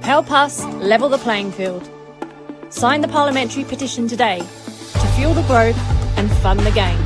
Help us level the playing field. Sign the parliamentary petition today to fuel the growth and fund the game.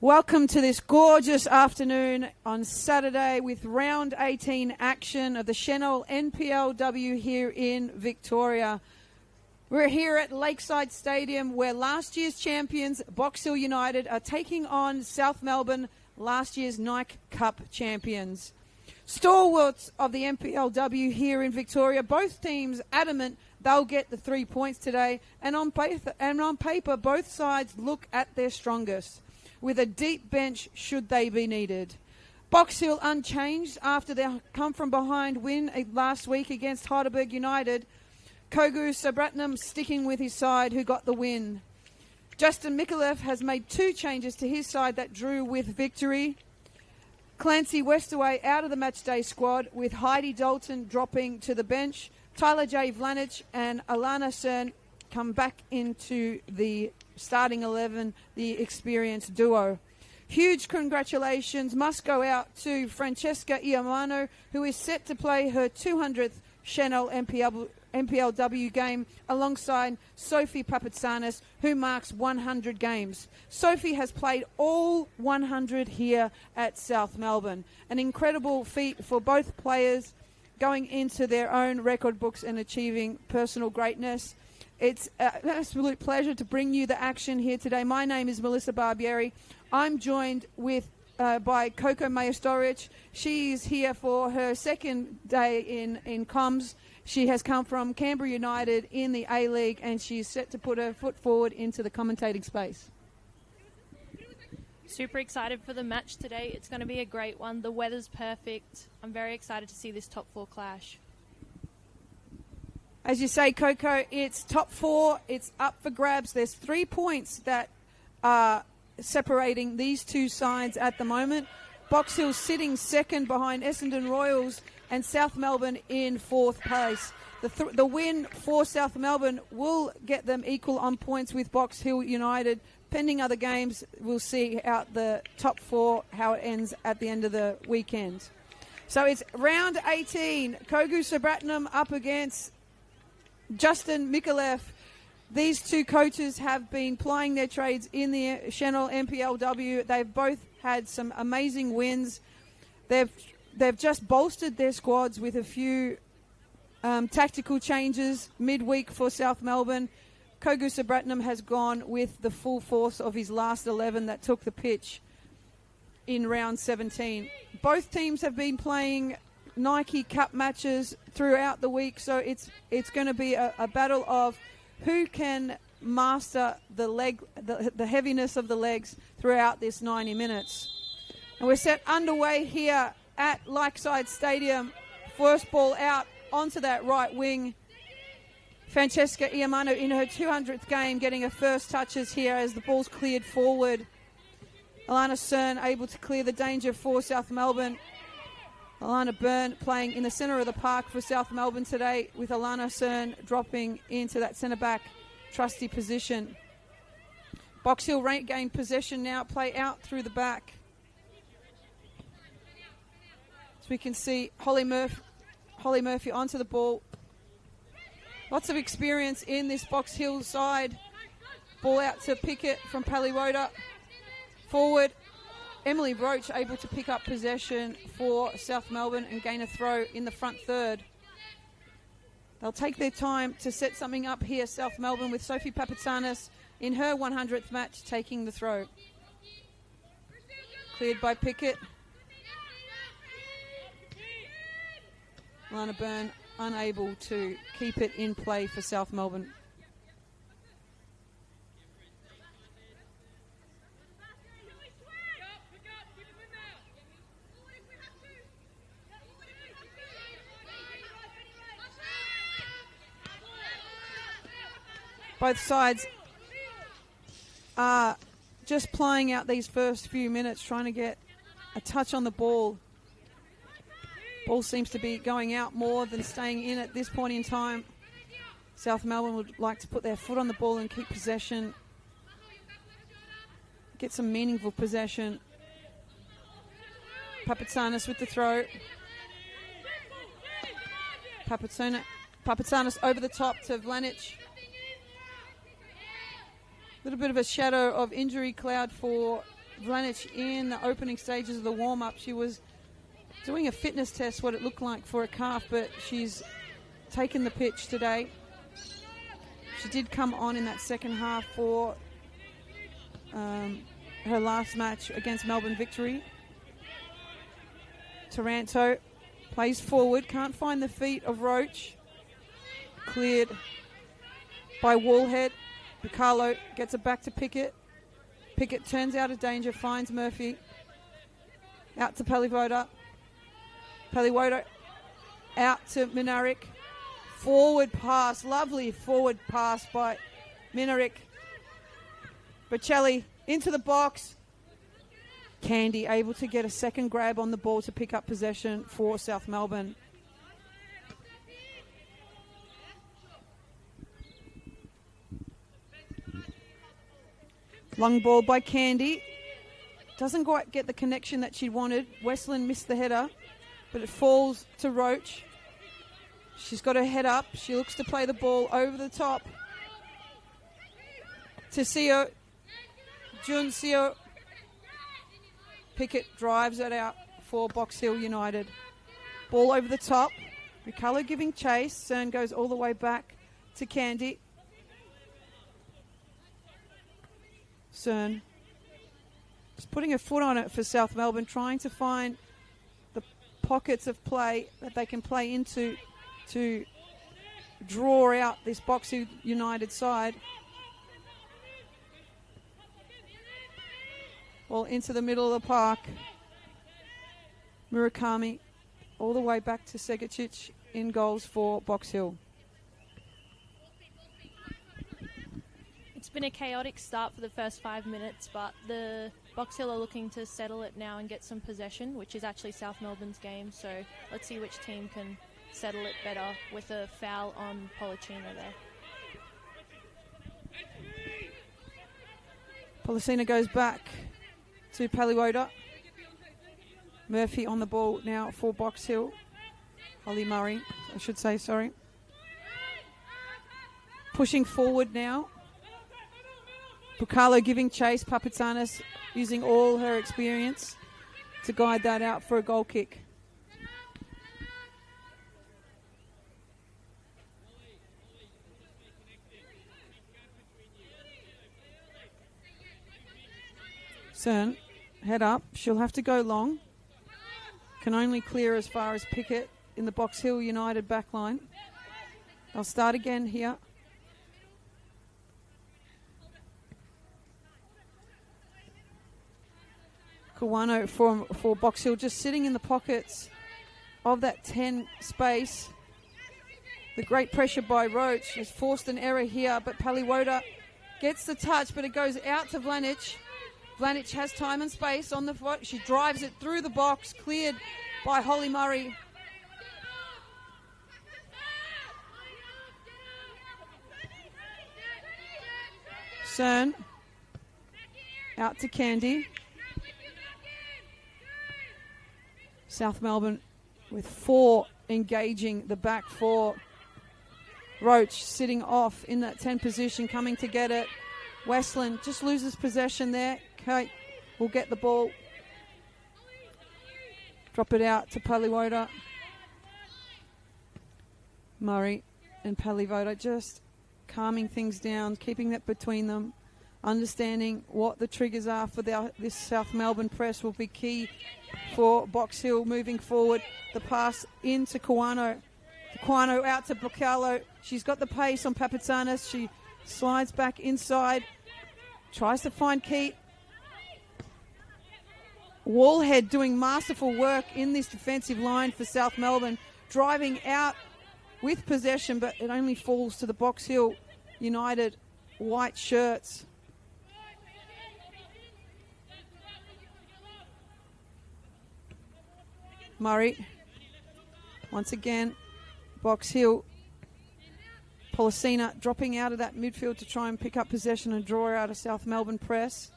Welcome to this gorgeous afternoon on Saturday with round 18 action of the Senol NPLW here in Victoria. We're here at Lakeside Stadium where last year's champions, Box Hill United, are taking on South Melbourne, last year's Nike Cup champions. Stalwarts of the NPLW here in Victoria, both teams adamant they'll get the 3 points today, and on paper both sides look at their strongest, with a deep bench should they be needed. Box Hill unchanged after their come-from-behind win last week against Heidelberg United. Kogu Subratnam sticking with his side, who got the win. Justin Mikulev has made 2 changes to his side that drew with victory. Clancy Westaway out of the matchday squad, with Heidi Dalton dropping to the bench. Tyler J. Vlanich and Alana Cern come back into the starting 11, the experienced duo. Huge congratulations must go out to Francesca Iamano, who is set to play her 200th Senol NPLW game alongside Sophie Papatsanis, who marks 100 games. Sophie has played all 100 here at South Melbourne. An incredible feat for both players, going into their own record books and achieving personal greatness. It's an absolute pleasure to bring you the action here today. My name is Melissa Barbieri. I'm joined by Coco Majestorovic. She is here for her second day in comms. She has come from Canberra United in the A-League, and she's set to put her foot forward into the commentating space. Super excited for the match today. It's going to be a great one. The weather's perfect. I'm very excited to see this top 4 clash. As you say, Coco, it's top 4. It's up for grabs. There's 3 points that are separating these two sides at the moment. Box Hill sitting second behind Essendon Royals, and South Melbourne in 4th place. The win for South Melbourne will get them equal on points with Box Hill United. Pending other games, we'll see out the top 4, how it ends at the end of the weekend. So it's round 18. Kogu Subratnam up against Justin Mikulev. These two coaches have been plying their trades in the Senol NPLW. They've both had some amazing wins. They've just bolstered their squads with a few tactical changes midweek for South Melbourne. Kogu Subratnam has gone with the full force of his last 11 that took the pitch in round 17. Both teams have been playing Nike Cup matches throughout the week, so it's going to be a battle of who can master the heaviness of the legs throughout this 90 minutes. And we're set underway here at Lakeside Stadium. First ball out onto that right wing. Francesca Iamano in her 200th game, getting her first touches here as the ball's cleared forward. Alana Cern able to clear the danger for South Melbourne. Alana Byrne playing in the centre of the park for South Melbourne today, with Alana Cern dropping into that centre-back trusty position. Box Hill regain possession now, play out through the back. So we can see Holly Murphy onto the ball. Lots of experience in this Box Hill side. Ball out to Pickett from Paliwoda. Forward, Emily Roach able to pick up possession for South Melbourne and gain a throw in the front third. They'll take their time to set something up here, South Melbourne, with Sophie Papatsanis in her 100th match taking the throw. Cleared by Pickett. Alana Byrne unable to keep it in play for South Melbourne. Both sides are just playing out these first few minutes, trying to get a touch on the ball. Ball seems to be going out more than staying in at this point in time. South Melbourne would like to put their foot on the ball and keep possession. Get some meaningful possession. Papatsanis with the throw. Papatsanis over the top to Vlanich. A little bit of a shadow of injury cloud for Vlanich in the opening stages of the warm-up. She was doing a fitness test, what it looked like for a calf, but she's taken the pitch today. She did come on in that second half for her last match against Melbourne Victory. Taranto plays forward, can't find the feet of Roach. Cleared by Wallhead. Picarlo gets it back to Pickett. Pickett turns out of danger, finds Murphy. Out to Palivoda. Palivoda out to Minarik. Forward pass, lovely forward pass by Minarik. Bocelli into the box. Candy able to get a second grab on the ball to pick up possession for South Melbourne. Long ball by Candy. Doesn't quite get the connection that she wanted. Westland missed the header, but it falls to Roach. She's got her head up. She looks to play the ball over the top to Seo. Jun Seo. Pickett drives it out for Box Hill United. Ball over the top. Ricardo giving chase. Cern goes all the way back to Candy. Cern just putting a foot on it for South Melbourne, trying to find the pockets of play that they can play into to draw out this Box Hill United side. Ball into the middle of the park. Murakami all the way back to Segacic in goals for Box Hill. It's been a chaotic start for the first 5 minutes, but the Box Hill are looking to settle it now and get some possession, which is actually South Melbourne's game. So let's see which team can settle it better with a foul on Policino there. Policino goes back to Paliwoda. Murphy on the ball now for Box Hill. Holly Murray, I should say, sorry. Pushing forward now. Bucalo giving chase. Papatsanis using all her experience to guide that out for a goal kick. Cern, head up. She'll have to go long. Can only clear as far as Pickett in the Box Hill United backline. They'll start again here. Kawano for Box Hill just sitting in the pockets of that 10 space. The great pressure by Roach has forced an error here, but Paliwoda gets the touch, but it goes out to Vlanich. Vlanich has time and space on the foot. She drives it through the box, cleared by Holly Murray. Cern out to Candy. South Melbourne with 4 engaging the back 4. Roach sitting off in that 10 position, coming to get it. Westland just loses possession there. Kate will get the ball. Drop it out to Paliwoda. Murray and Paliwoda just calming things down, keeping that between them. Understanding what the triggers are for this South Melbourne press will be key for Box Hill moving forward. The pass into Kawano. Kawano out to Bucalo. She's got the pace on Papatsanis. She slides back inside. Tries to find Keat. Wallhead doing masterful work in this defensive line for South Melbourne. Driving out with possession, but it only falls to the Box Hill United white shirts. Murray. Once again, Box Hill. Policina dropping out of that midfield to try and pick up possession and draw out a South Melbourne press.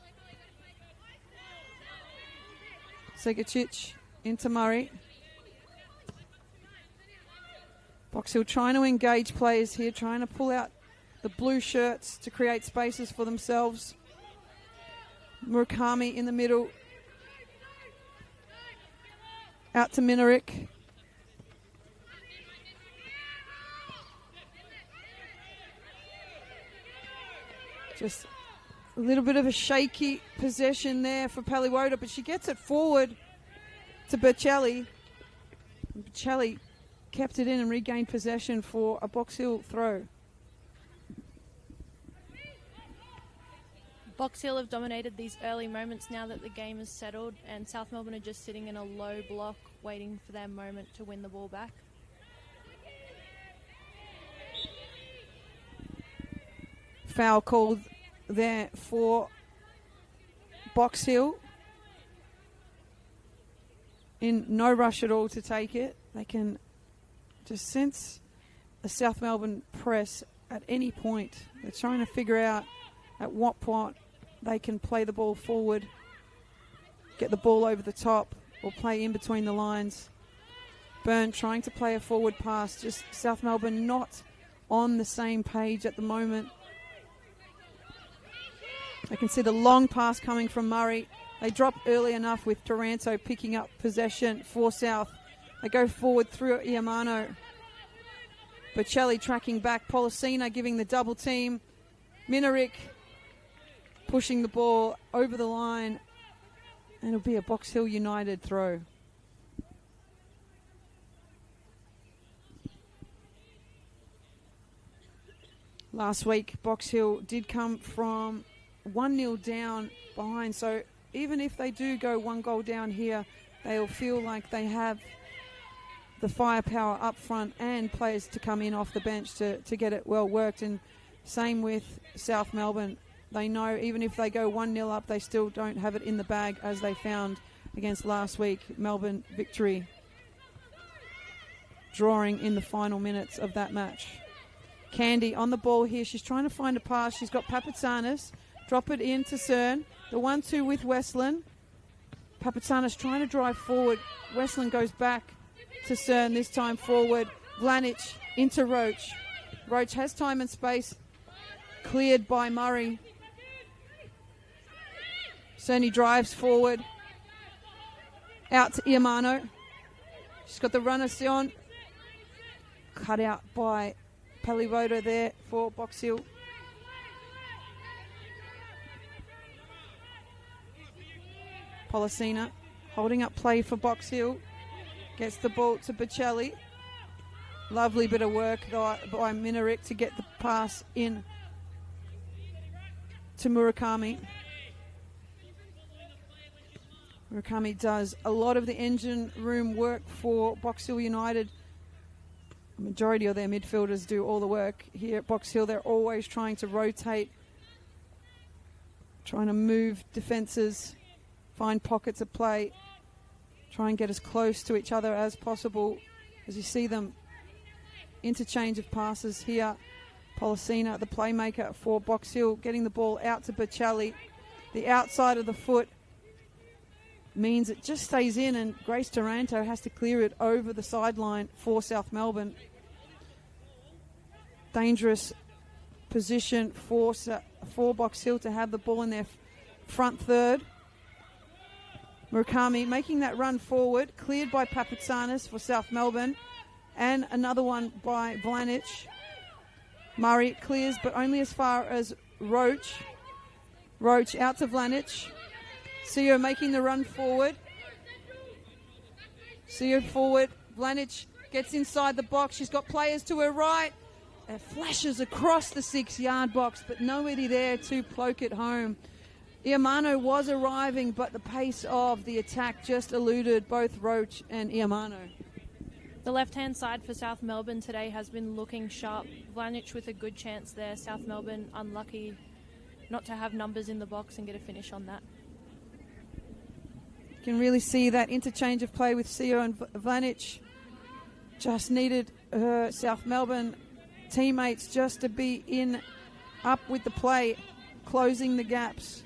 Segacic into Murray. Box Hill trying to engage players here, trying to pull out the blue shirts to create spaces for themselves. Murakami in the middle. Out to Minarik. Just a little bit of a shaky possession there for Paliwoda, but she gets it forward to Bercelli. Bercelli kept it in and regained possession for a Box Hill throw. Box Hill have dominated these early moments now that the game is settled, and South Melbourne are just sitting in a low block waiting for their moment to win the ball back. Foul called there for Box Hill. In no rush at all to take it. They can just sense a South Melbourne press at any point. They're trying to figure out at what point they can play the ball forward, get the ball over the top, or play in between the lines. Byrne trying to play a forward pass. Just South Melbourne not on the same page at the moment. I can see the long pass coming from Murray. They drop early enough with Taranto picking up possession for South. They go forward through Iamano. Bercelli tracking back. Policina giving the double team. Minarik pushing the ball over the line. And it'll be a Box Hill United throw. Last week, Box Hill did come from 1-0 down behind. So even if they do go 1 goal down here, they'll feel like they have the firepower up front and players to come in off the bench to get it well worked. And same with South Melbourne. They know even if they go 1-0 up, they still don't have it in the bag, as they found against last week. Melbourne victory, drawing in the final minutes of that match. Candy on the ball here. She's trying to find a pass. She's got Papatsanis. Drop it in to Cern. The 1-2 with Westland. Papatsanis trying to drive forward. Westland goes back to Cern, this time forward. Vlanic into Roach. Roach has time and space. Cleared by Murray. Cerny drives forward. Out to Iamano. She's got the runner Sion. Cut out by Paliwoda there for Box Hill. Policina holding up play for Box Hill. Gets the ball to Bercelli. Lovely bit of work by Minarik to get the pass in to Murakami. Murakami does a lot of the engine room work for Box Hill United. The majority of their midfielders do all the work here at Box Hill. They're always trying to rotate, trying to move defences, find pockets of play, try and get as close to each other as possible. As you see them, interchange of passes here. Policina, the playmaker for Box Hill, getting the ball out to Bercelli. The outside of the foot means it just stays in, and Grace Taranto has to clear it over the sideline for South Melbourne. Dangerous position for Box Hill to have the ball in their front third. Murakami making that run forward, cleared by Papatsanis for South Melbourne, and another one by Vlanic. Murray clears, but only as far as Roach. Roach out to Vlanic. Seo making the run forward. Seo forward. Vlanic gets inside the box. She's got players to her right. It flashes across the 6-yard box, but nobody there to cloak it home. Iamano was arriving, but the pace of the attack just eluded both Roach and Iamano. The left-hand side for South Melbourne today has been looking sharp. Vlanic with a good chance there. South Melbourne unlucky not to have numbers in the box and get a finish on that. You can really see that interchange of play with Seo and Vlanic. Just needed her South Melbourne teammates just to be in up with the play, closing the gaps.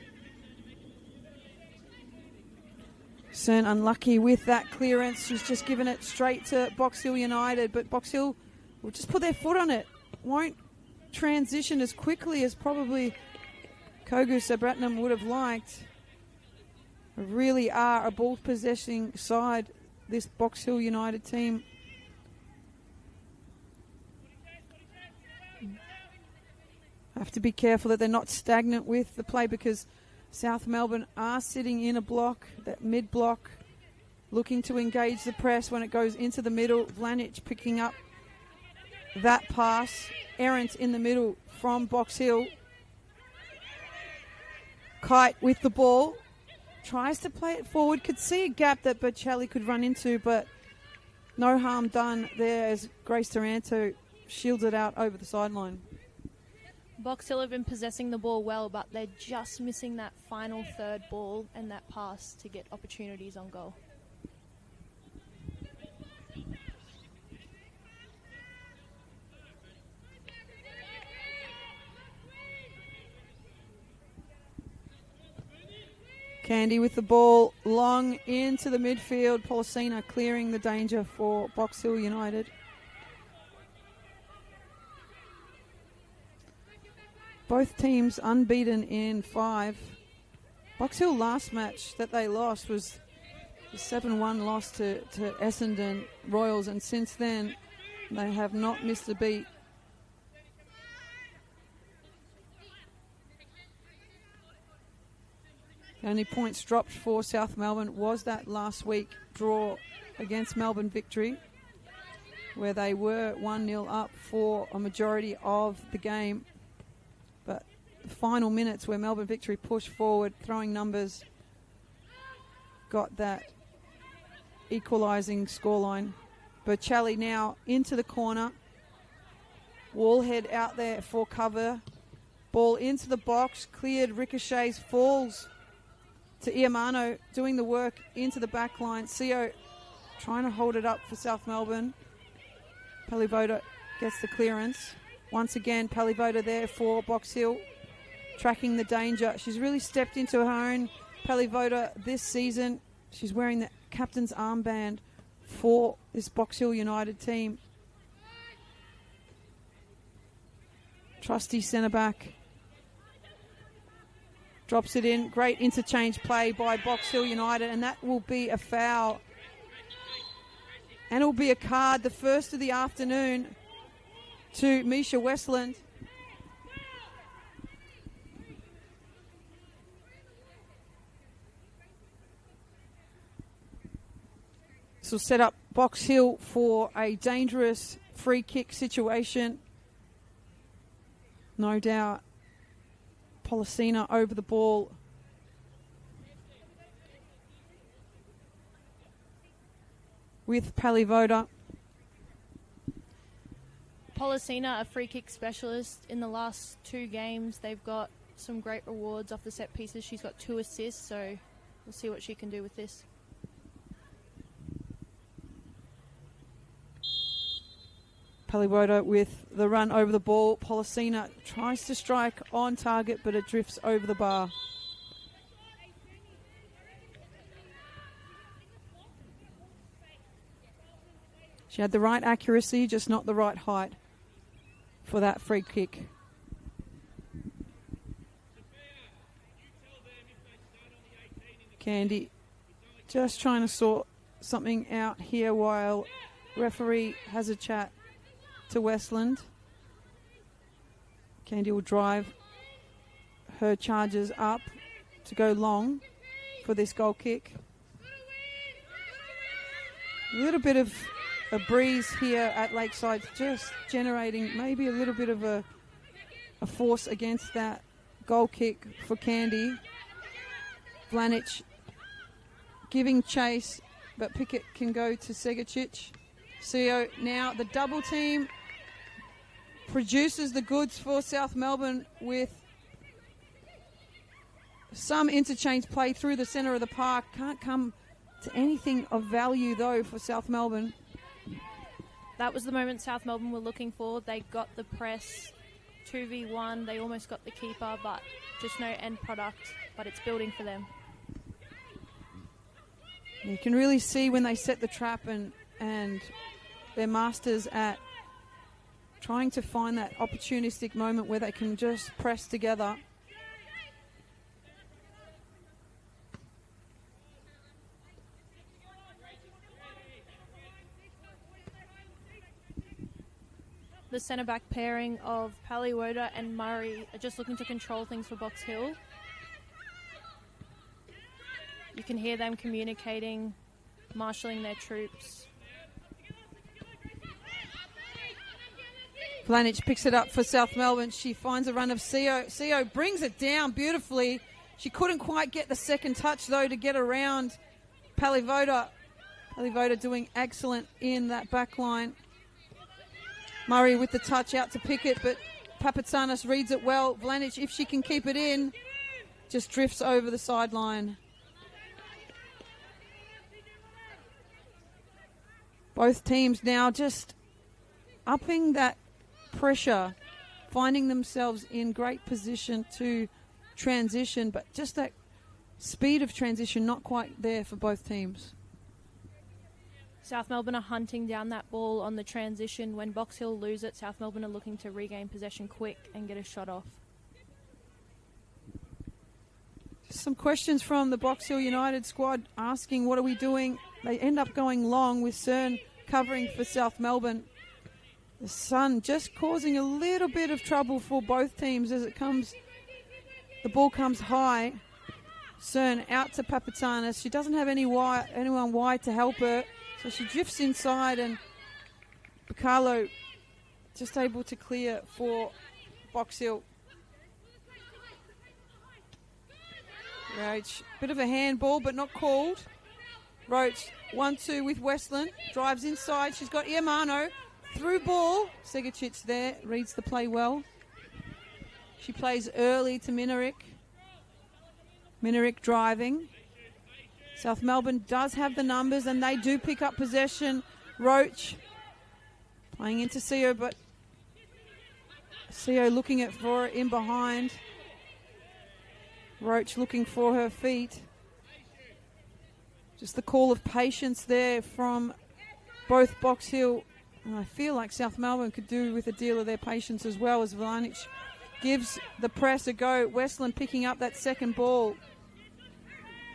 Cern unlucky with that clearance. She's just given it straight to Box Hill United, but Box Hill will just put their foot on it. Won't transition as quickly as probably Kogu Sabratnam would have liked. really are a ball possessing side, this Box Hill United team. Have to be careful that they're not stagnant with the play, because South Melbourne are sitting in a block, that mid block, looking to engage the press when it goes into the middle. Vlanic picking up that pass. Errant in the middle from Box Hill. Kite with the ball. Tries to play it forward. Could see a gap that Bocelli could run into, but no harm done there as Grace Taranto shields it out over the sideline. Box Hill have been possessing the ball well, but they're just missing that final third ball and that pass to get opportunities on goal. Candy with the ball long into the midfield. Policina clearing the danger for Box Hill United. Both teams unbeaten in 5. Box Hill last match that they lost was the 7-1 loss to Essendon Royals, and since then they have not missed a beat. The only points dropped for South Melbourne was that last week draw against Melbourne Victory, where they were 1-0 up for a majority of the game. But the final minutes where Melbourne Victory pushed forward, throwing numbers, got that equalising scoreline. Bocelli now into the corner. Wallhead out there for cover. Ball into the box, cleared, ricochets, falls to Iamano, doing the work into the back line. Seo trying to hold it up for South Melbourne. Palivoda gets the clearance. Once again, Palivoda there for Box Hill, tracking the danger. She's really stepped into her own, Palivoda, this season. She's wearing the captain's armband for this Box Hill United team. Trusty centre back. Drops it in. Great interchange play by Box Hill United, and that will be a foul. And it will be a card, the first of the afternoon, to Misha Westland. This will set up Box Hill for a dangerous free kick situation. No doubt. Policina over the ball. With Palivoda. Policina, a free kick specialist. In the last 2 games, they've got some great rewards off the set pieces. She's got 2 assists, so we'll see what she can do with this. Palivoda with the run over the ball. Policina tries to strike on target, but it drifts over the bar. She had the right accuracy, just not the right height for that free kick. Candy just trying to sort something out here while referee has a chat to Westland. Candy will drive her charges up to go long for this goal kick. A little bit of a breeze here at Lakeside, just generating maybe a little bit of a force against that goal kick for Candy. Vlanic giving chase, but Pickett can go to Segacic. Seo now the double team produces the goods for South Melbourne with some interchange play through the centre of the park. Can't come to anything of value though for South Melbourne. That was the moment South Melbourne were looking for. They got the press 2v1. They almost got the keeper, but just no end product. But it's building for them. You can really see when they set the trap and their masters at trying to find that opportunistic moment where they can just press together. The centre-back pairing of Paliwoda and Murray are just looking to control things for Box Hill. You can hear them communicating, marshalling their troops. Vlanich picks it up for South Melbourne. She finds a run of Seo. Seo brings it down beautifully. She couldn't quite get the second touch, though, to get around Paliwoda. Paliwoda doing excellent in that back line. Murray with the touch out to Pickett, but Papatsanis reads it well. Vlanich, if she can keep it in, just drifts over the sideline. Both teams now just upping that pressure, finding themselves in great position to transition, but just that speed of transition not quite there for both teams. South Melbourne are hunting down that ball on the transition. When Box Hill lose it, South Melbourne are looking to regain possession quick and get a shot off. Just some questions from the Box Hill United squad asking, what are we doing? They end up going long with Cern covering for South Melbourne. The sun just causing a little bit of trouble for both teams as the ball comes high. Cern out to Papatsanis. She doesn't have anyone wide to help her, so she drifts inside, and Bacalo just able to clear for Box Hill. Roach, bit of a handball, but not called. Roach, 1-2 with Westland, drives inside. She's got Iamano, through ball. Segacic there, reads the play well. She plays early to Minarick. Minarick driving. South Melbourne does have the numbers, and they do pick up possession. Roach playing into Seo, but Seo looking for it in behind. Roach looking for her feet. Just the call of patience there from both Box Hill. And I feel like South Melbourne could do with a deal of their patience as well, as Vlanich gives the press a go. Westland picking up that second ball.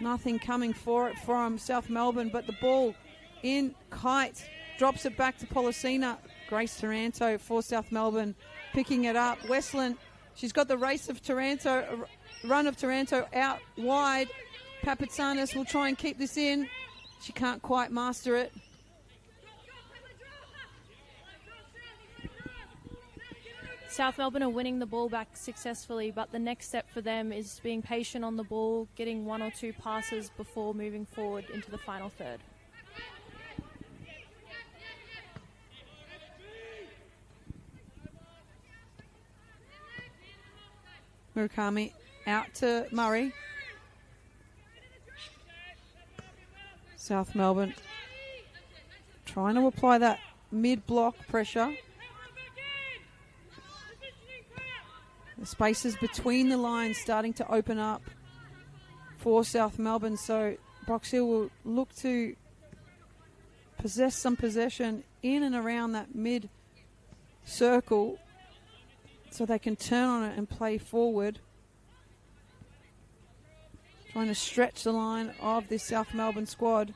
Nothing coming for it from South Melbourne, but the ball in Kite. Drops it back to Policina. Grace Taranto for South Melbourne picking it up. Westland, she's got the race of Taranto, run of Taranto out wide. Papatsanis will try and keep this in. She can't quite master it. South Melbourne are winning the ball back successfully, but the next step for them is being patient on the ball, getting one or two passes before moving forward into the final third. Murakami out to Murray. South Melbourne trying to apply that mid-block pressure. The spaces between the lines starting to open up for South Melbourne, so Box Hill will look to possess some possession in and around that mid-circle so they can turn on it and play forward. Trying to stretch the line of this South Melbourne squad.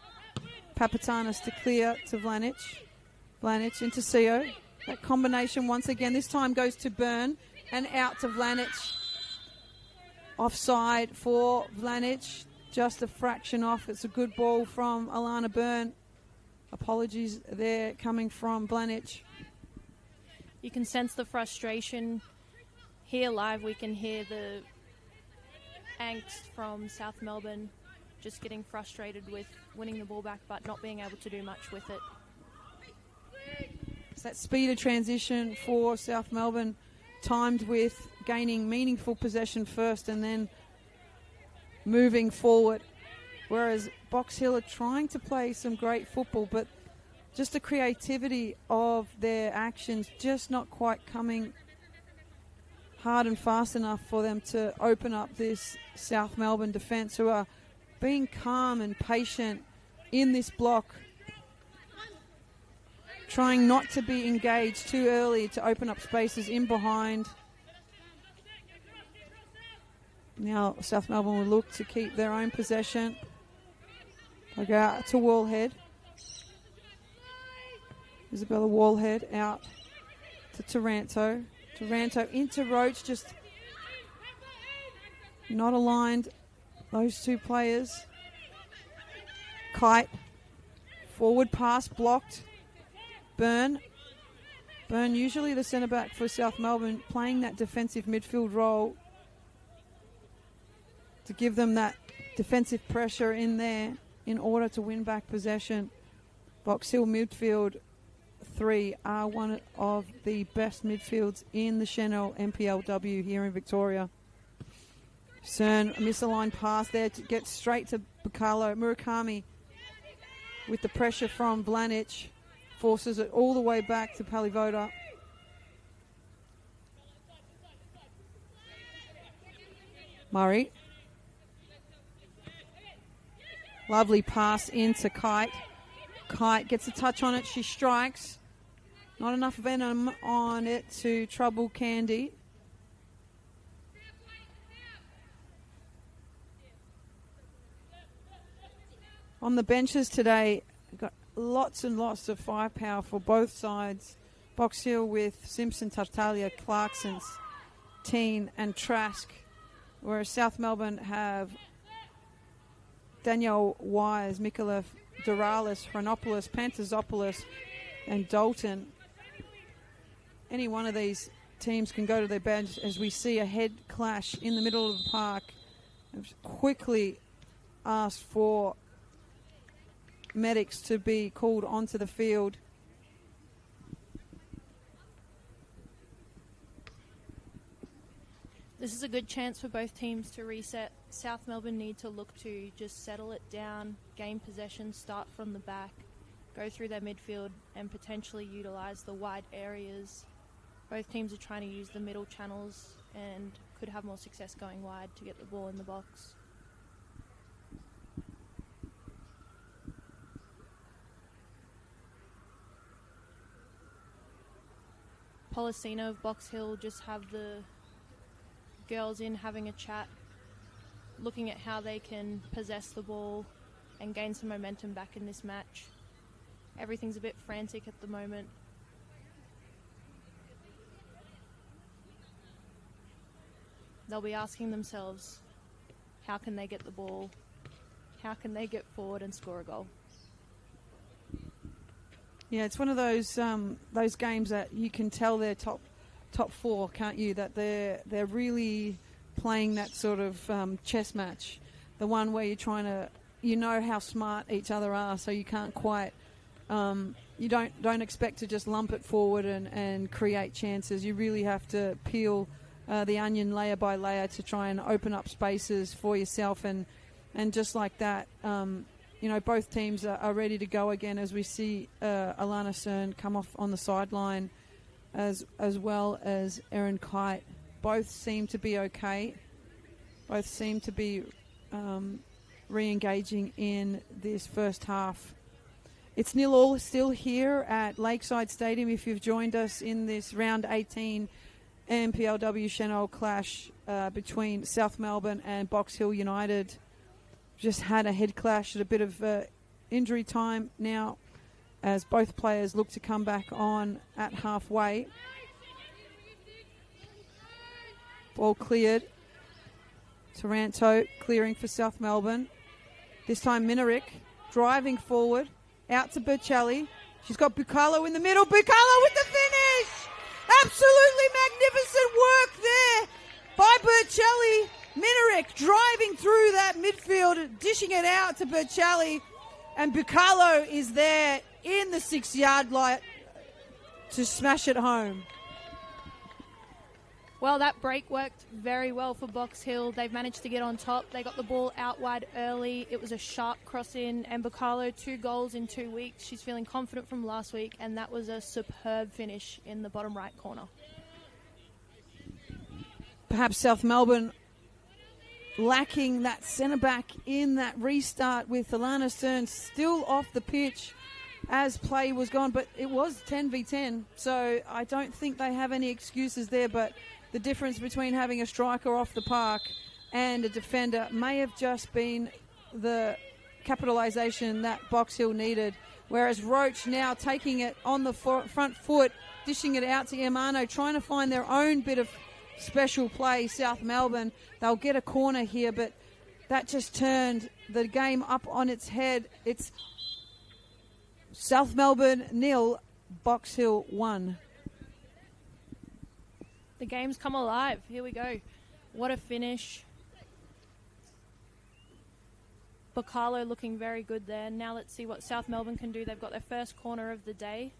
Papatanis to clear to Vlanich. Vlanich into Seo. That combination once again, this time goes to Byrne and out to Vlanich. Offside for Vlanich. Just a fraction off. It's a good ball from Alana Byrne. Apologies there coming from Vlanich. You can sense the frustration. Here live we can hear the angst from South Melbourne, just getting frustrated with winning the ball back but not being able to do much with it. It's that speed of transition for South Melbourne, timed with gaining meaningful possession first and then moving forward, whereas Box Hill are trying to play some great football, but just the creativity of their actions just not quite coming hard and fast enough for them to open up this South Melbourne defence, who are being calm and patient in this block, trying not to be engaged too early to open up spaces in behind. Now South Melbourne will look to keep their own possession. They go out to Wallhead. Isabella Wallhead out to Taranto. Taranto into Roach, just not aligned, those two players. Kite, forward pass blocked. Byrne, usually the centre back for South Melbourne, playing that defensive midfield role to give them that defensive pressure in there in order to win back possession. Box Hill midfield 3 are one of the best midfields in the Senol NPLW here in Victoria. Cern, a misaligned pass there to get straight to Bukalo. Murakami with the pressure from Vlanic forces it all the way back to Palivoda. Murray. Lovely pass into Kite. Kite gets a touch on it. She strikes. Not enough venom on it to trouble Candy. On the benches today, we've got lots and lots of firepower for both sides. Box Hill with Simpson, Tartaglia, Clarksons, Teen and Trask, whereas South Melbourne have Danielle Wise, Mikola Doralis, Chronopoulos, Pantazopoulos and Dalton. Any one of these teams can go to their bench as we see a head clash in the middle of the park. I've quickly asked for medics to be called onto the field. This is a good chance for both teams to reset. South Melbourne need to look to just settle it down, gain possession, start from the back, go through their midfield and potentially utilise the wide areas. Both teams are trying to use the middle channels and could have more success going wide to get the ball in the box. Policino of Box Hill just have the girls in having a chat, looking at how they can possess the ball and gain some momentum back in this match. Everything's a bit frantic at the moment. They'll be asking themselves, how can they get the ball? How can they get forward and score a goal? Yeah, it's one of those games that you can tell they're top four, can't you? That they're really playing that sort of chess match, the one where you're trying to, you know how smart each other are, so you can't quite, you don't expect to just lump it forward and create chances. You really have to peel the onion layer by layer to try and open up spaces for yourself, and just like that. Both teams are ready to go again as we see Alana Cern come off on the sideline as well as Erin Kite. Both seem to be okay. Both seem to be re-engaging in this first half. It's 0-0 still here at Lakeside Stadium. If you've joined us in this round 18 NPLW Senol clash between South Melbourne and Box Hill United. Just had a head clash at a bit of injury time now as both players look to come back on at halfway. Ball cleared. Taranto clearing for South Melbourne. This time Minarick driving forward. Out to Burchelli. She's got Bukalo in the middle. Bukalo with the finish! Absolutely magnificent work there by Burchelli. Minarick driving through that midfield, dishing it out to Burchelli, and Bukalo is there in the 6-yard line to smash it home. Well, that break worked very well for Box Hill. They've managed to get on top. They got the ball out wide early. It was a sharp cross in, and Bukalo 2 goals in 2 weeks. She's feeling confident from last week, and that was a superb finish in the bottom right corner. Perhaps South Melbourne lacking that centre-back in that restart with Alana Cern still off the pitch as play was gone, but it was 10v10, so I don't think they have any excuses there, but the difference between having a striker off the park and a defender may have just been the capitalisation that Box Hill needed, whereas Roach now taking it on the front foot, dishing it out to Yamano, trying to find their own bit of special play. South Melbourne, they'll get a corner here, but that just turned the game up on its head. It's South Melbourne 0, Box Hill 1. The game's come alive. Here we go. What a finish. Bacalo looking very good there. Now let's see what South Melbourne can do. They've got their first corner of the day.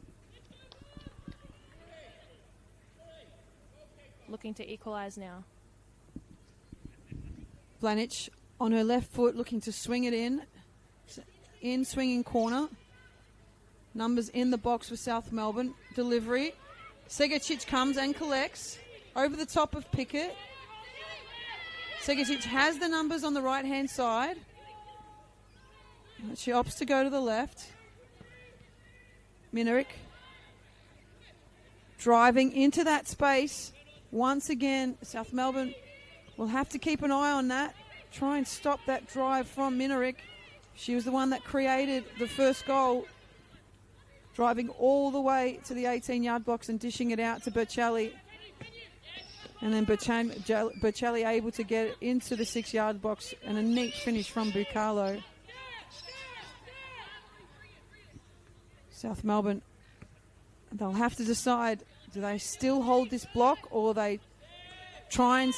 Looking to equalise now. Blanich on her left foot looking to swing it in. In swinging corner. Numbers in the box for South Melbourne. Delivery. Segacic comes and collects over the top of Pickett. Segacic has the numbers on the right-hand side. She opts to go to the left. Minerick driving into that space. Once again, South Melbourne will have to keep an eye on that. Try and stop that drive from Minerick. She was the one that created the first goal. Driving all the way to the 18-yard box and dishing it out to Bercelli. And then Bercelli able to get it into the 6-yard box, and a neat finish from Bucalo. South Melbourne, they'll have to decide, do they still hold this block or they try and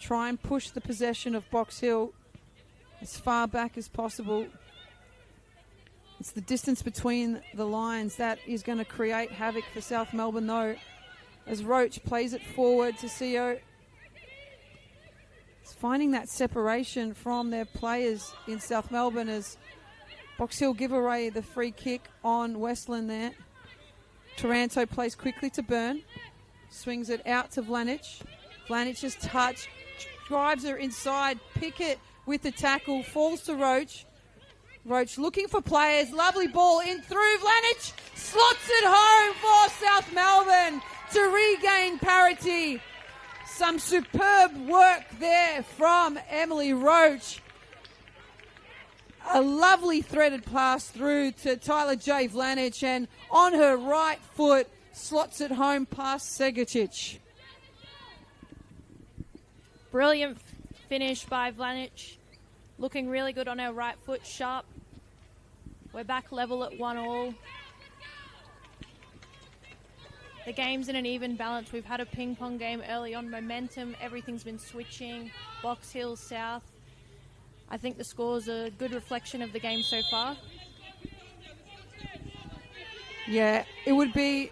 try and push the possession of Box Hill as far back as possible. It's the distance between the lines that is going to create havoc for South Melbourne, though, as Roach plays it forward to CO. It's finding that separation from their players in South Melbourne as Box Hill give away the free kick on Westland there. Taranto plays quickly to Byrne. Swings it out to Vlanich. Vlanich's touch. Drives her inside. Pickett with the tackle. Falls to Roach. Roach looking for players. Lovely ball in through. Vlanich slots it home for South Melbourne to regain parity. Some superb work there from Emily Roach. A lovely threaded pass through to Tyler J. Vlanich, and on her right foot slots it home past Segacic. Brilliant finish by Vlanich. Looking really good on her right foot, sharp. We're back level at 1-1. The game's in an even balance. We've had a ping-pong game early on. Momentum, everything's been switching. Box Hill, South. I think the score's a good reflection of the game so far. Yeah, it would be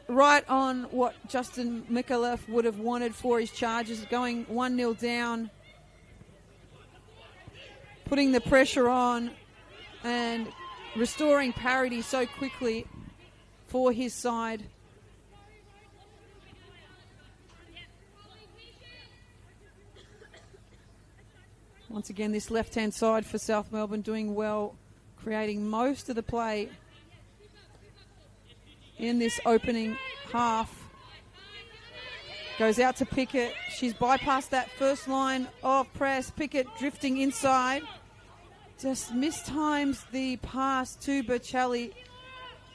right on what Justin Micallef would have wanted for his Chargers, going 1-0 down, putting the pressure on and restoring parity so quickly for his side. Once again, this left-hand side for South Melbourne doing well, creating most of the play in this opening half. Goes out to Pickett. She's bypassed that first line of press. Pickett drifting inside. Just mistimes the pass to Bercelli.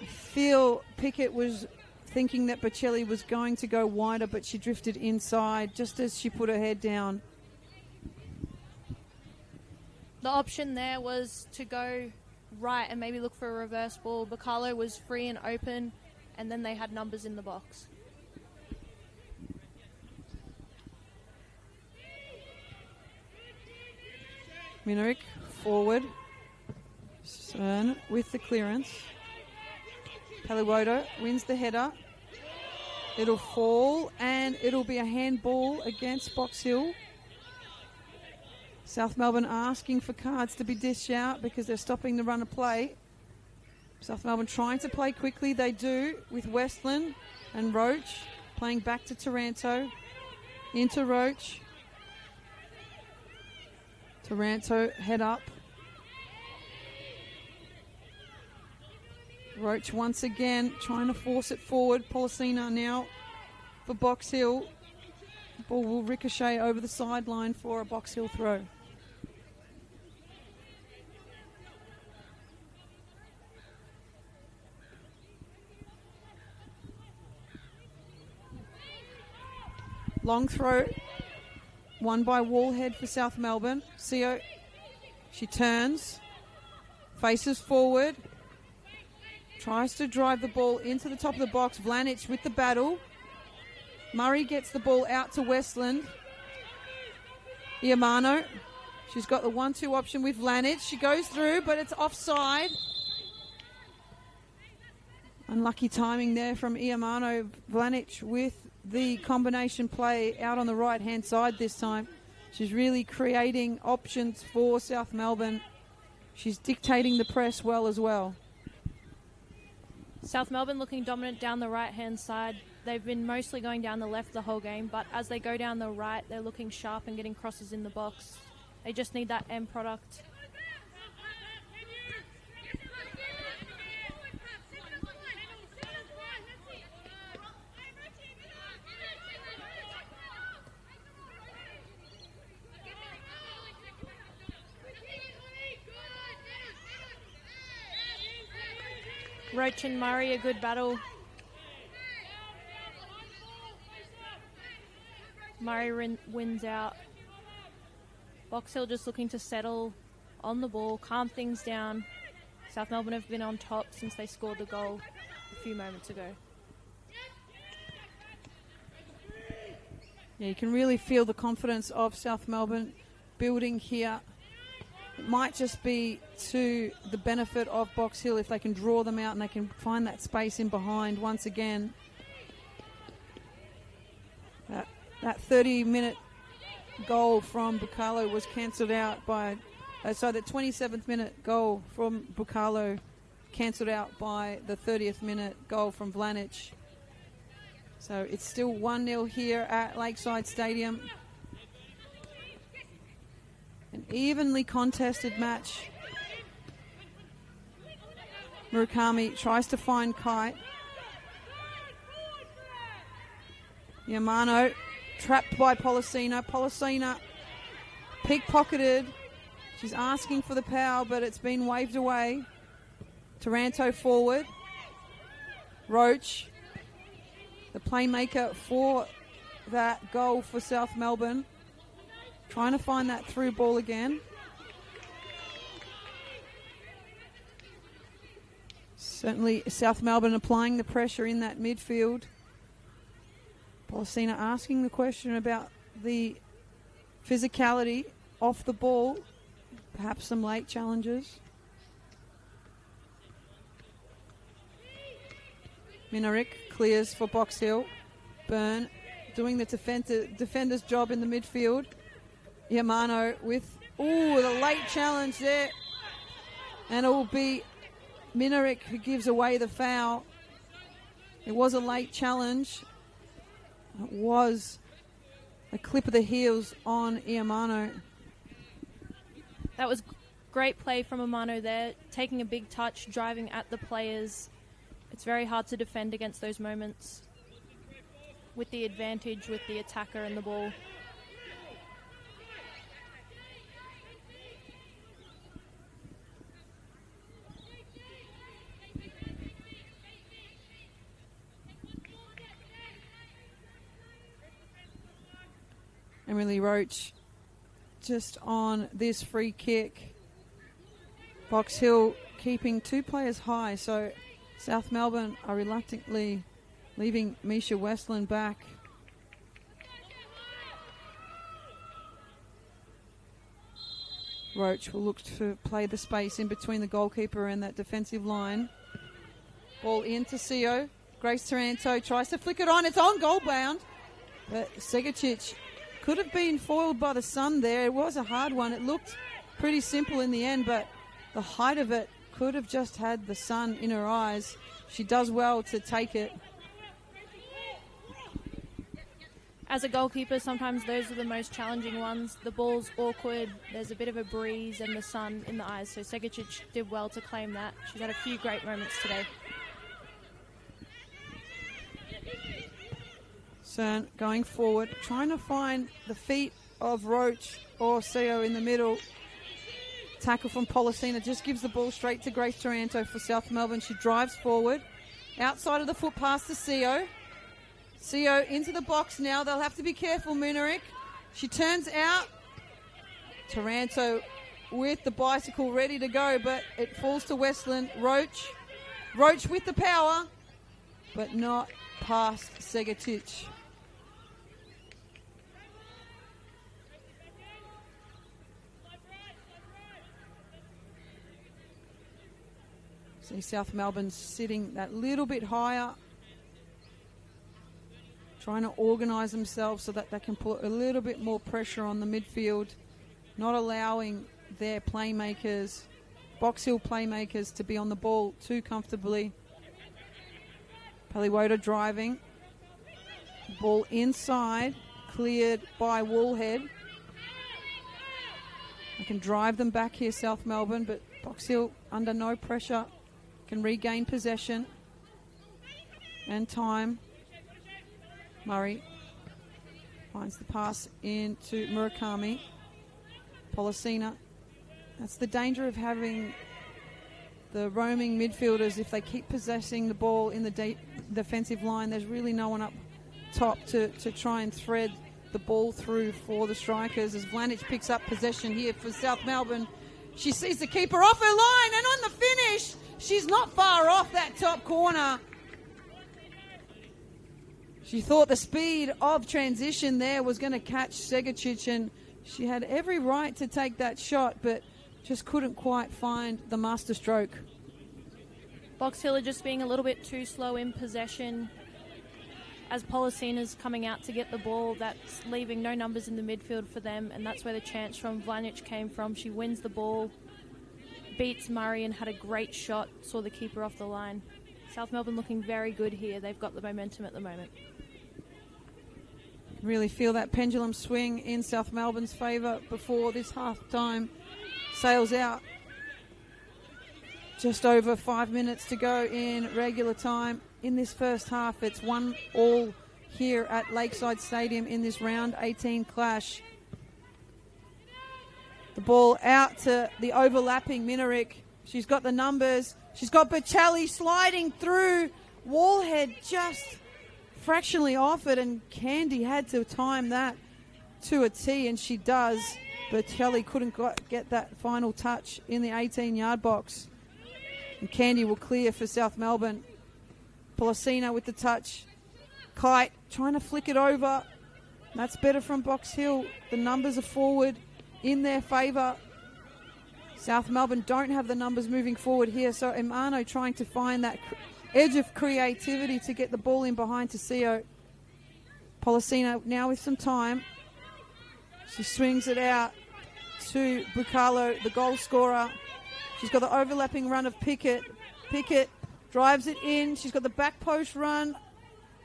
I feel Pickett was thinking that Bercelli was going to go wider, but she drifted inside just as she put her head down. The option there was to go right and maybe look for a reverse ball. Bacalo was free and open, and then they had numbers in the box. Minerick forward. Cern with the clearance. Paliwoto wins the header. It'll fall, and it'll be a handball against Box Hill. South Melbourne asking for cards to be dished out because they're stopping the run of play. South Melbourne trying to play quickly. They do with Westland and Roach playing back to Taranto. Into Roach. Taranto head up. Roach once again trying to force it forward. Policina now for Box Hill. Ball will ricochet over the sideline for a Box Hill throw. Long throw, won by Wallhead for South Melbourne. Seo, she turns, faces forward, tries to drive the ball into the top of the box. Vlanic with the battle. Murray gets the ball out to Westland. Iamano, she's got the 1-2 option with Vlanic. She goes through, but it's offside. Unlucky timing there from Iamano. Vlanic with the combination play out on the right-hand side this time. She's really creating options for South Melbourne. She's dictating the press well as well. South Melbourne looking dominant down the right-hand side. They've been mostly going down the left the whole game, but as they go down the right, they're looking sharp and getting crosses in the box. They just need that end product. Roach and Murray, a good battle. Murray wins out. Box Hill just looking to settle on the ball, calm things down. South Melbourne have been on top since they scored the goal a few moments ago. Yeah, you can really feel the confidence of South Melbourne building here. It might just be to the benefit of Box Hill if they can draw them out and they can find that space in behind once again. That 30-minute goal from Bucalo was cancelled out by... the 27th minute goal from Bucalo cancelled out by the 30th minute goal from Vlanic. So it's still 1-0 here at Lakeside Stadium. An evenly contested match. Murakami tries to find Kite. Yamano trapped by Policina. Policina pickpocketed. She's asking for the power, but it's been waved away. Taranto forward. Roach, the playmaker for that goal for South Melbourne. Trying to find that through ball again. Certainly South Melbourne applying the pressure in that midfield. Policina asking the question about the physicality off the ball. Perhaps some late challenges. Minarick clears for Box Hill. Byrne doing the defender's job in the midfield. Yamano with, the late challenge there. And it will be Minarick who gives away the foul. It was a late challenge. It was a clip of the heels on Iamano. That was great play from Amano there, taking a big touch, driving at the players. It's very hard to defend against those moments with the advantage with the attacker and the ball. Emily Roach just on this free kick. Box Hill keeping two players high, so South Melbourne are reluctantly leaving Misha Westland back. Roach will look to play the space in between the goalkeeper and that defensive line. Ball into Seo. Grace Taranto tries to flick it on. It's on goal bound. But Segicic could have been foiled by the sun there. It was a hard one. It looked pretty simple in the end, but the height of it could have just had the sun in her eyes. She does well to take it. As a goalkeeper, sometimes those are the most challenging ones. The ball's awkward, there's a bit of a breeze and the sun in the eyes, so Segicic did well to claim that. She's had a few great moments today. Cern going forward, trying to find the feet of Roach or Seo in the middle. Tackle from Policina just gives the ball straight to Grace Taranto for South Melbourne. She drives forward, outside of the foot pass to Seo. CO into the box now. They'll have to be careful, Munerick. She turns out. Taranto with the bicycle ready to go, but it falls to Westland. Roach with the power, but not past Segatic. See South Melbourne sitting that little bit higher, trying to organise themselves so that they can put a little bit more pressure on the midfield, not allowing their playmakers, Box Hill playmakers, to be on the ball too comfortably. Paliwoda driving. Ball inside, cleared by Woolhead. They can drive them back here, South Melbourne, but Box Hill under no pressure can regain possession and time. Murray finds the pass into Murakami. Policina. That's the danger of having the roaming midfielders. If they keep possessing the ball in the defensive line, there's really no one up top to try and thread the ball through for the strikers. As Vlanic picks up possession here for South Melbourne, she sees the keeper off her line, and on the finish, she's not far off that top corner. She thought the speed of transition there was going to catch Segacic, and she had every right to take that shot, but just couldn't quite find the master stroke. Box Hill are just being a little bit too slow in possession. As Policina's coming out to get the ball, that's leaving no numbers in the midfield for them, and that's where the chance from Vlanic came from. She wins the ball, beats Murray, and had a great shot, saw the keeper off the line. South Melbourne looking very good here. They've got the momentum at the moment. Really feel that pendulum swing in South Melbourne's favour before this half-time sails out. Just over 5 minutes to go in regular time. In this first half, it's 1-1 here at Lakeside Stadium in this round 18 clash. The ball out to the overlapping Minarick. She's got the numbers. She's got Bocelli sliding through. Wallhead just fractionally off it, and Candy had to time that to a T, and she does. Bocelli couldn't get that final touch in the 18-yard box. And Candy will clear for South Melbourne. Policina with the touch. Kite trying to flick it over. That's better from Box Hill. The numbers are forward in their favour. South Melbourne don't have the numbers moving forward here, so Emano trying to find that edge of creativity to get the ball in behind to CO. Policina now with some time. She swings it out to Bucalo, the goal scorer. She's got the overlapping run of Pickett. Pickett drives it in. She's got the back post run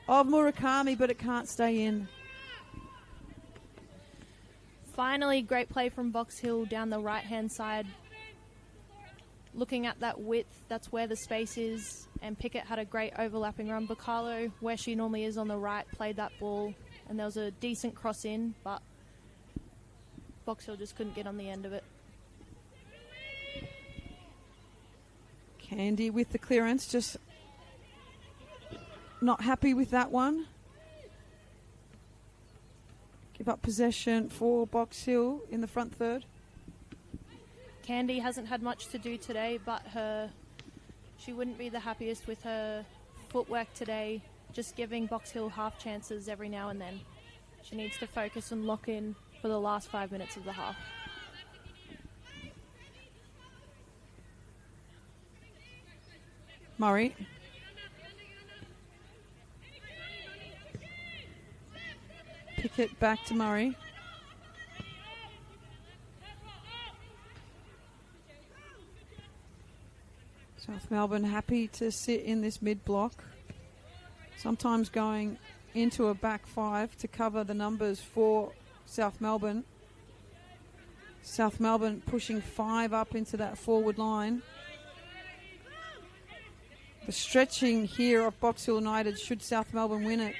of Murakami, but it can't stay in. Finally, great play from Box Hill down the right-hand side. Looking at that width, that's where the space is. And Pickett had a great overlapping run. Bucalo, where she normally is on the right, played that ball. And there was a decent cross in, but Box Hill just couldn't get on the end of it. Candy with the clearance, just not happy with that one. Give up possession for Box Hill in the front third. Candy hasn't had much to do today, but she wouldn't be the happiest with her footwork today, just giving Box Hill half chances every now and then. She needs to focus and lock in for the last 5 minutes of the half. Murray. Pickett back to Murray. South Melbourne happy to sit in this mid-block. Sometimes going into a back five to cover the numbers for South Melbourne. South Melbourne pushing 5 up into that forward line. The stretching here of Box Hill United, should South Melbourne win it,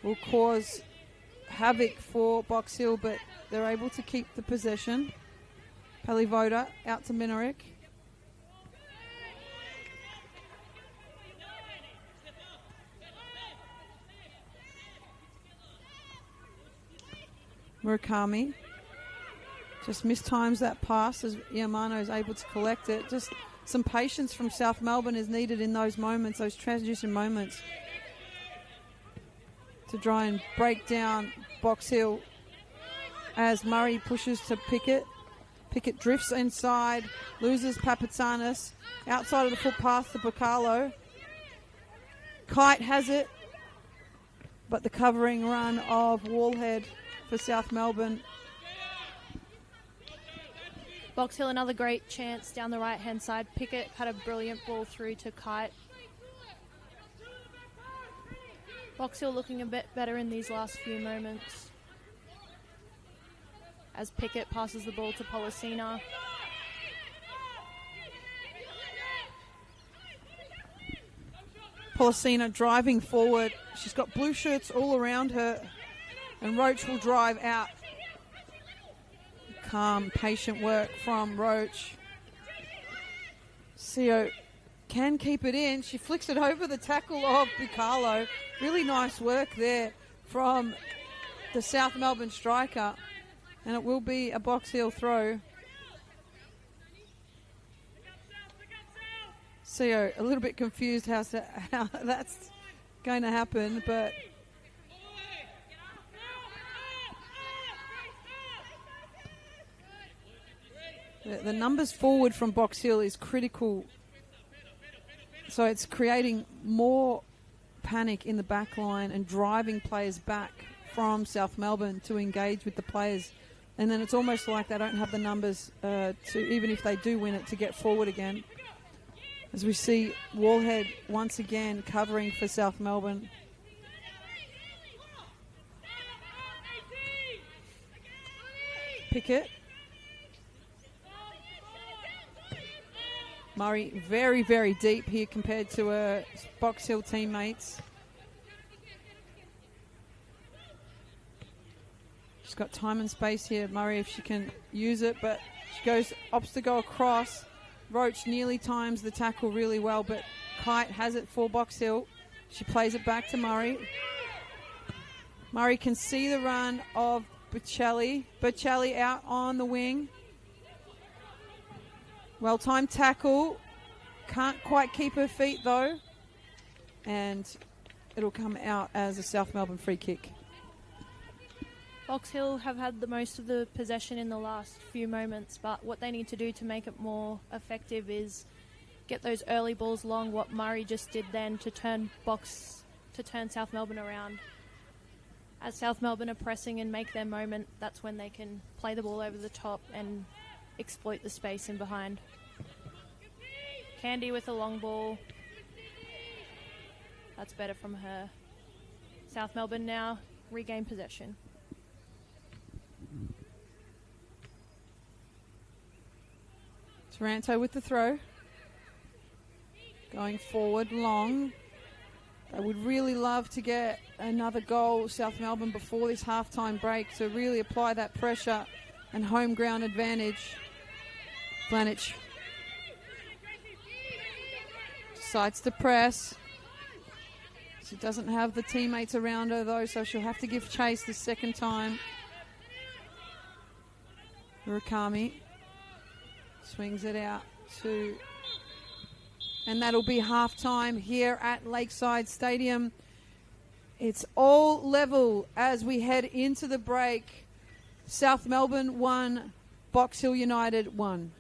will cause havoc for Box Hill, but they're able to keep the possession. Paliwoda out to Minarick. Murakami just mistimes that pass as Yamano is able to collect it. Just some patience from South Melbourne is needed in those moments, those transition moments, to try and break down Box Hill as Murray pushes to Pickett. Pickett drifts inside, loses Papatsanis, outside of the footpath to Bacalo. Kite has it, but the covering run of Wallhead for South Melbourne. Box Hill, another great chance down the right-hand side. Pickett had a brilliant ball through to Kite. Box Hill looking a bit better in these last few moments as Pickett passes the ball to Policina. Policina driving forward. She's got blue shirts all around her, and Roach will drive out. Calm, patient work from Roach. Seo can keep it in. She flicks it over the tackle of Bicalo. Really nice work there from the South Melbourne striker. And it will be a Box Hill throw. Seo a little bit confused how that's going to happen, but the numbers forward from Box Hill is critical. So it's creating more panic in the back line and driving players back from South Melbourne to engage with the players. And then it's almost like they don't have the numbers to, even if they do win it, to get forward again. As we see Wallhead once again covering for South Melbourne. Pickett. Murray very, very deep here compared to her Box Hill teammates. She's got time and space here, Murray, if she can use it, but she opts to go across. Roach nearly times the tackle really well, but Kite has it for Box Hill. She plays it back to Murray. Murray can see the run of Bocelli. Bocelli out on the wing. Well-timed tackle. Can't quite keep her feet, though. And it'll come out as a South Melbourne free kick. Box Hill have had the most of the possession in the last few moments, but what they need to do to make it more effective is get those early balls long, what Murray just did then to turn South Melbourne around. As South Melbourne are pressing and make their moment, that's when they can play the ball over the top and exploit the space in behind. Candy with a long ball. That's better from her. South Melbourne now regain possession. Taranto with the throw. Going forward long. They would really love to get another goal, South Melbourne, before this halftime break to really apply that pressure and home ground advantage. Blanich decides to press. She doesn't have the teammates around her, though, so she'll have to give chase the second time. Murakami swings it out to... And that'll be halftime here at Lakeside Stadium. It's all level as we head into the break. South Melbourne 1, Box Hill United 1.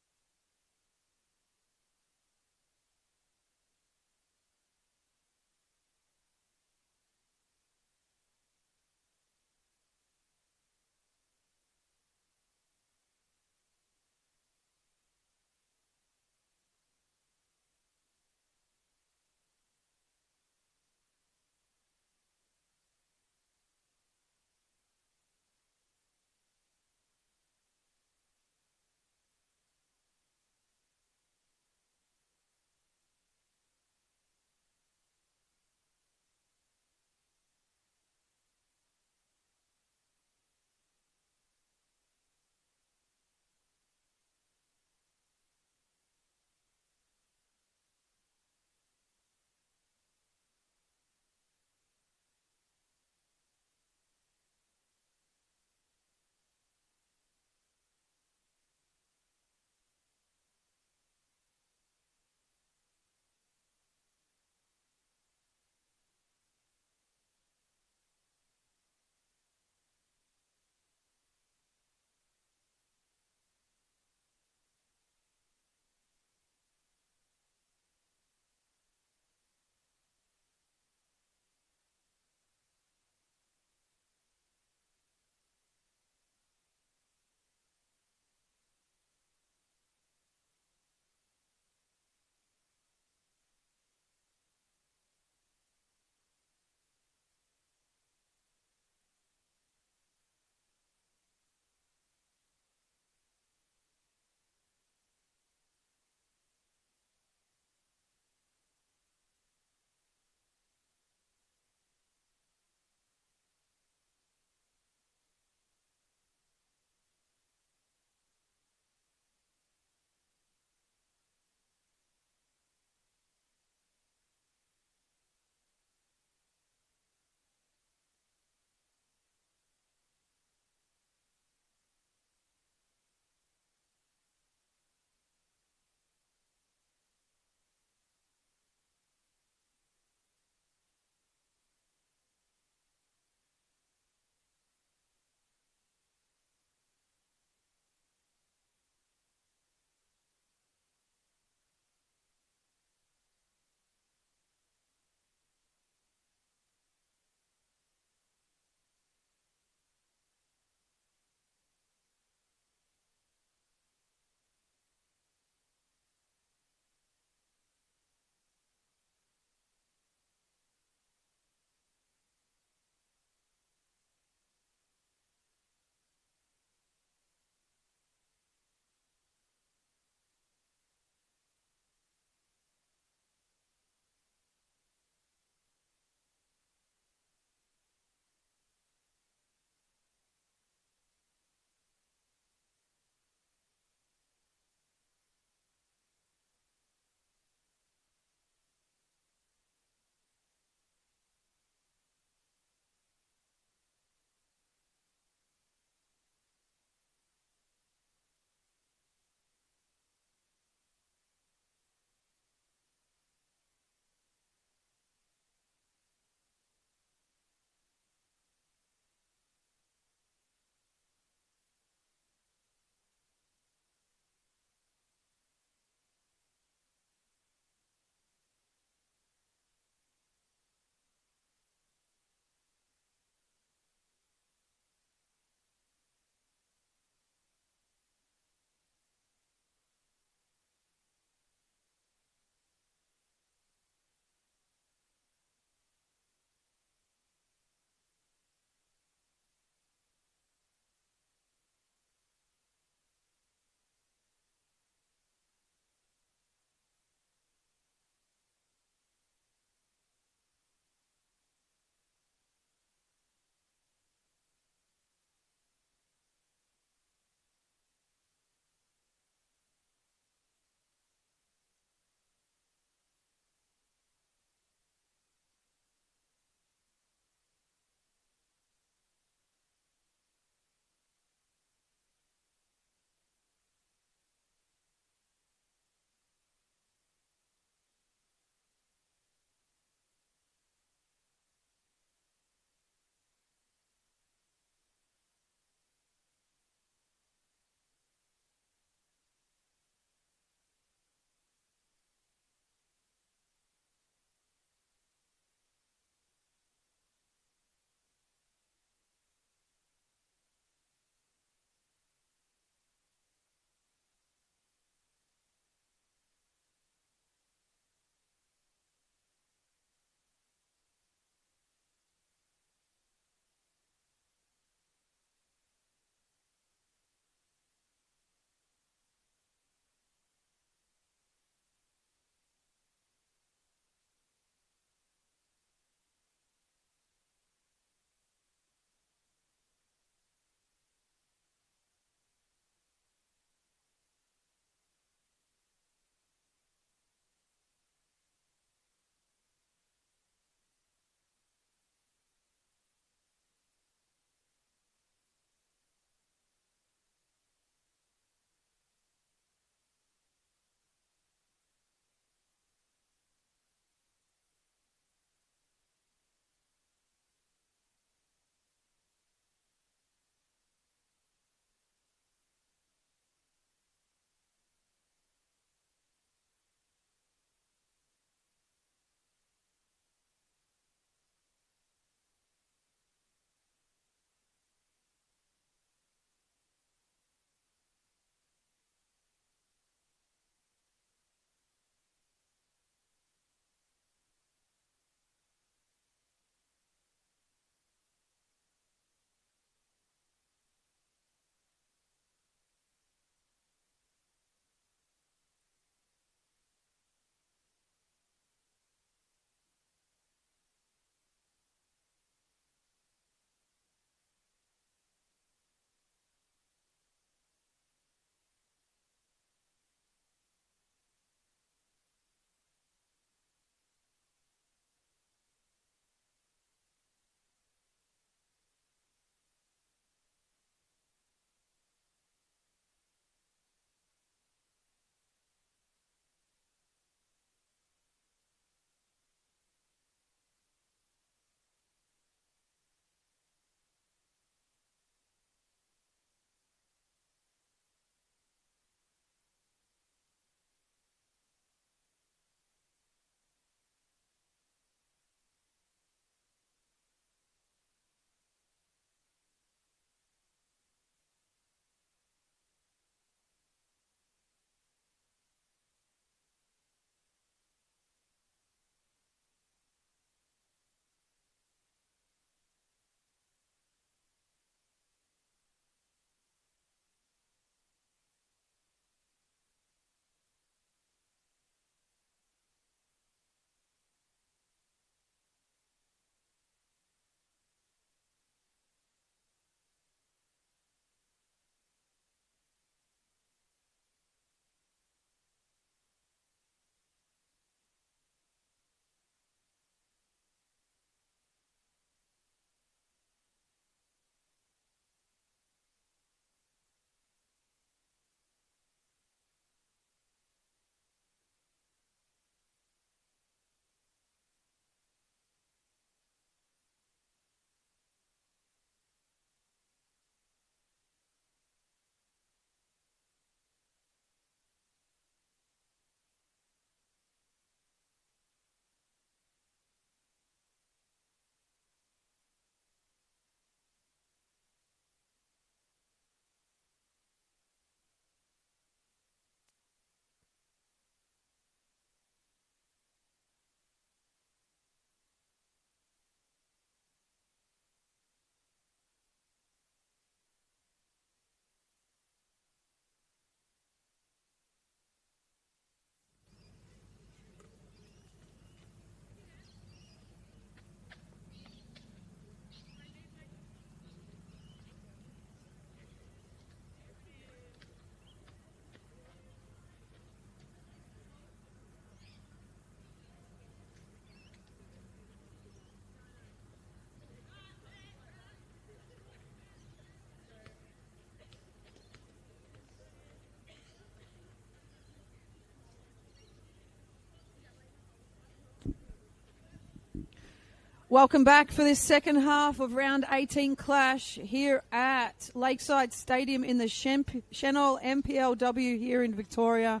Welcome back for this second half of round 18 clash here at Lakeside Stadium in the Senol NPLW here in Victoria.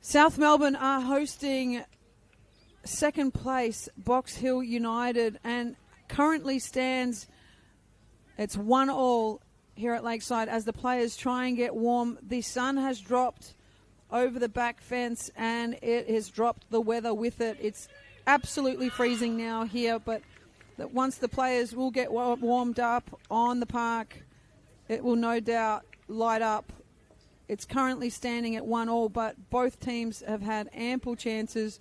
South Melbourne are hosting second place Box Hill United and currently stands, it's 1-1 here at Lakeside as the players try and get warm. The sun has dropped over the back fence and it has dropped the weather with it. It's absolutely freezing now here, but that once the players will get warmed up on the park, it will no doubt light up. It's currently standing at 1-1, but both teams have had ample chances.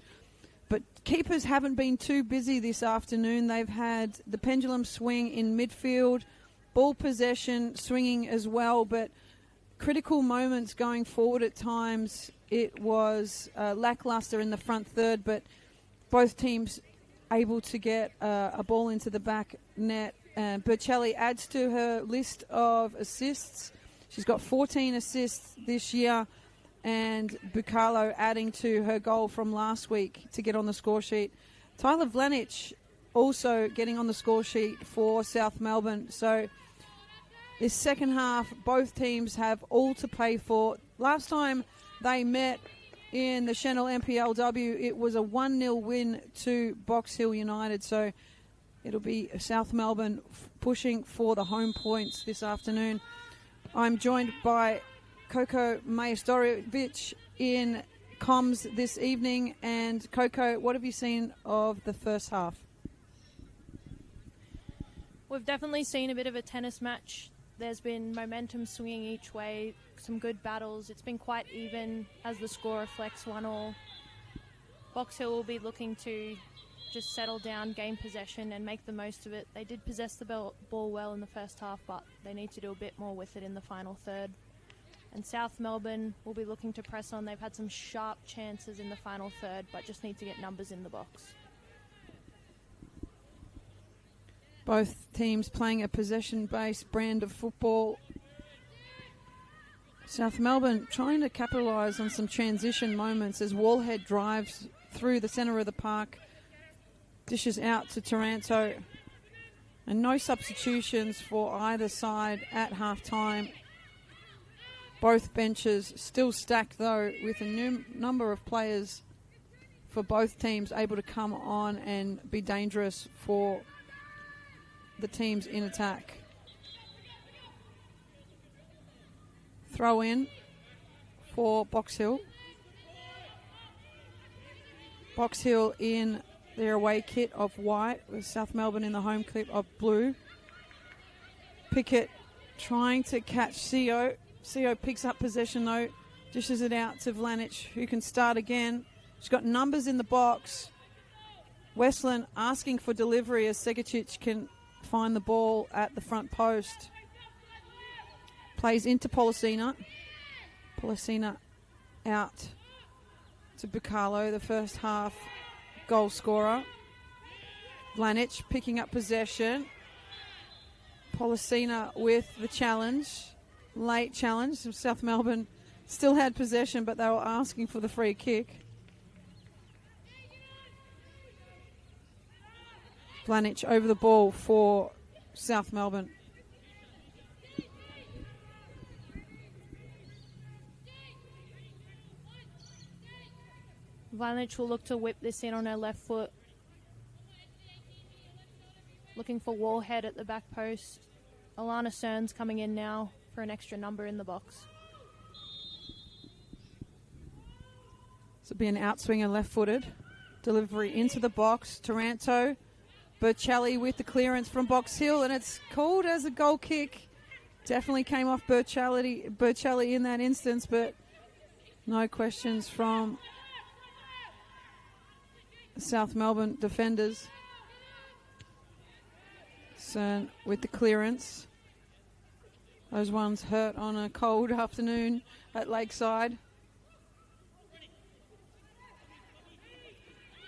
But keepers haven't been too busy this afternoon. They've had the pendulum swing in midfield, ball possession swinging as well, but critical moments going forward at times. It was lackluster in the front third, but both teams able to get a ball into the back net. Burchelli adds to her list of assists. She's got 14 assists this year, and Bucalo adding to her goal from last week to get on the score sheet. Tyler Vlanich also getting on the score sheet for South Melbourne. So this second half, both teams have all to play for. Last time they met in the Senol NPLW, it was a 1-0 win to Box Hill United. So it'll be South Melbourne pushing for the home points this afternoon. I'm joined by Coco Majstorovic in comms this evening. And Coco, what have you seen of the first half? We've definitely seen a bit of a tennis match. There's been momentum swinging each way, some good battles. It's been quite even as the score reflects 1-1. Box Hill will be looking to just settle down, gain possession and make the most of it. They did possess the ball well in the first half, but they need to do a bit more with it in the final third. And South Melbourne will be looking to press on. They've had some sharp chances in the final third, but just need to get numbers in the box. Both teams playing a possession-based brand of football. South Melbourne trying to capitalise on some transition moments as Wallhead drives through the centre of the park, dishes out to Taranto, and no substitutions for either side at half-time. Both benches still stacked, though, with a new number of players for both teams able to come on and be dangerous for the teams in attack. Throw in for Box Hill. Box Hill in their away kit of white with South Melbourne in the home kit of blue. Pickett trying to catch CO. CO picks up possession though, dishes it out to Vlanich, who can start again. She's got numbers in the box. Westland asking for delivery as Segacic can find the ball at the front post. Plays into Policina. Policina out to Bucalo, the first half goal scorer. Vlanich picking up possession. Policina with the challenge. Late challenge. South Melbourne still had possession, but they were asking for the free kick. Vlanich over the ball for South Melbourne. Vlanich will look to whip this in on her left foot. Looking for Wallhead at the back post. Alana Cern's coming in now for an extra number in the box. This will be an outswinger left-footed. Delivery into the box. Taranto. Burchelli with the clearance from Box Hill, and it's called as a goal kick. Definitely came off Burchelli in that instance, but no questions from South Melbourne defenders. Cern with the clearance. Those ones hurt on a cold afternoon at Lakeside.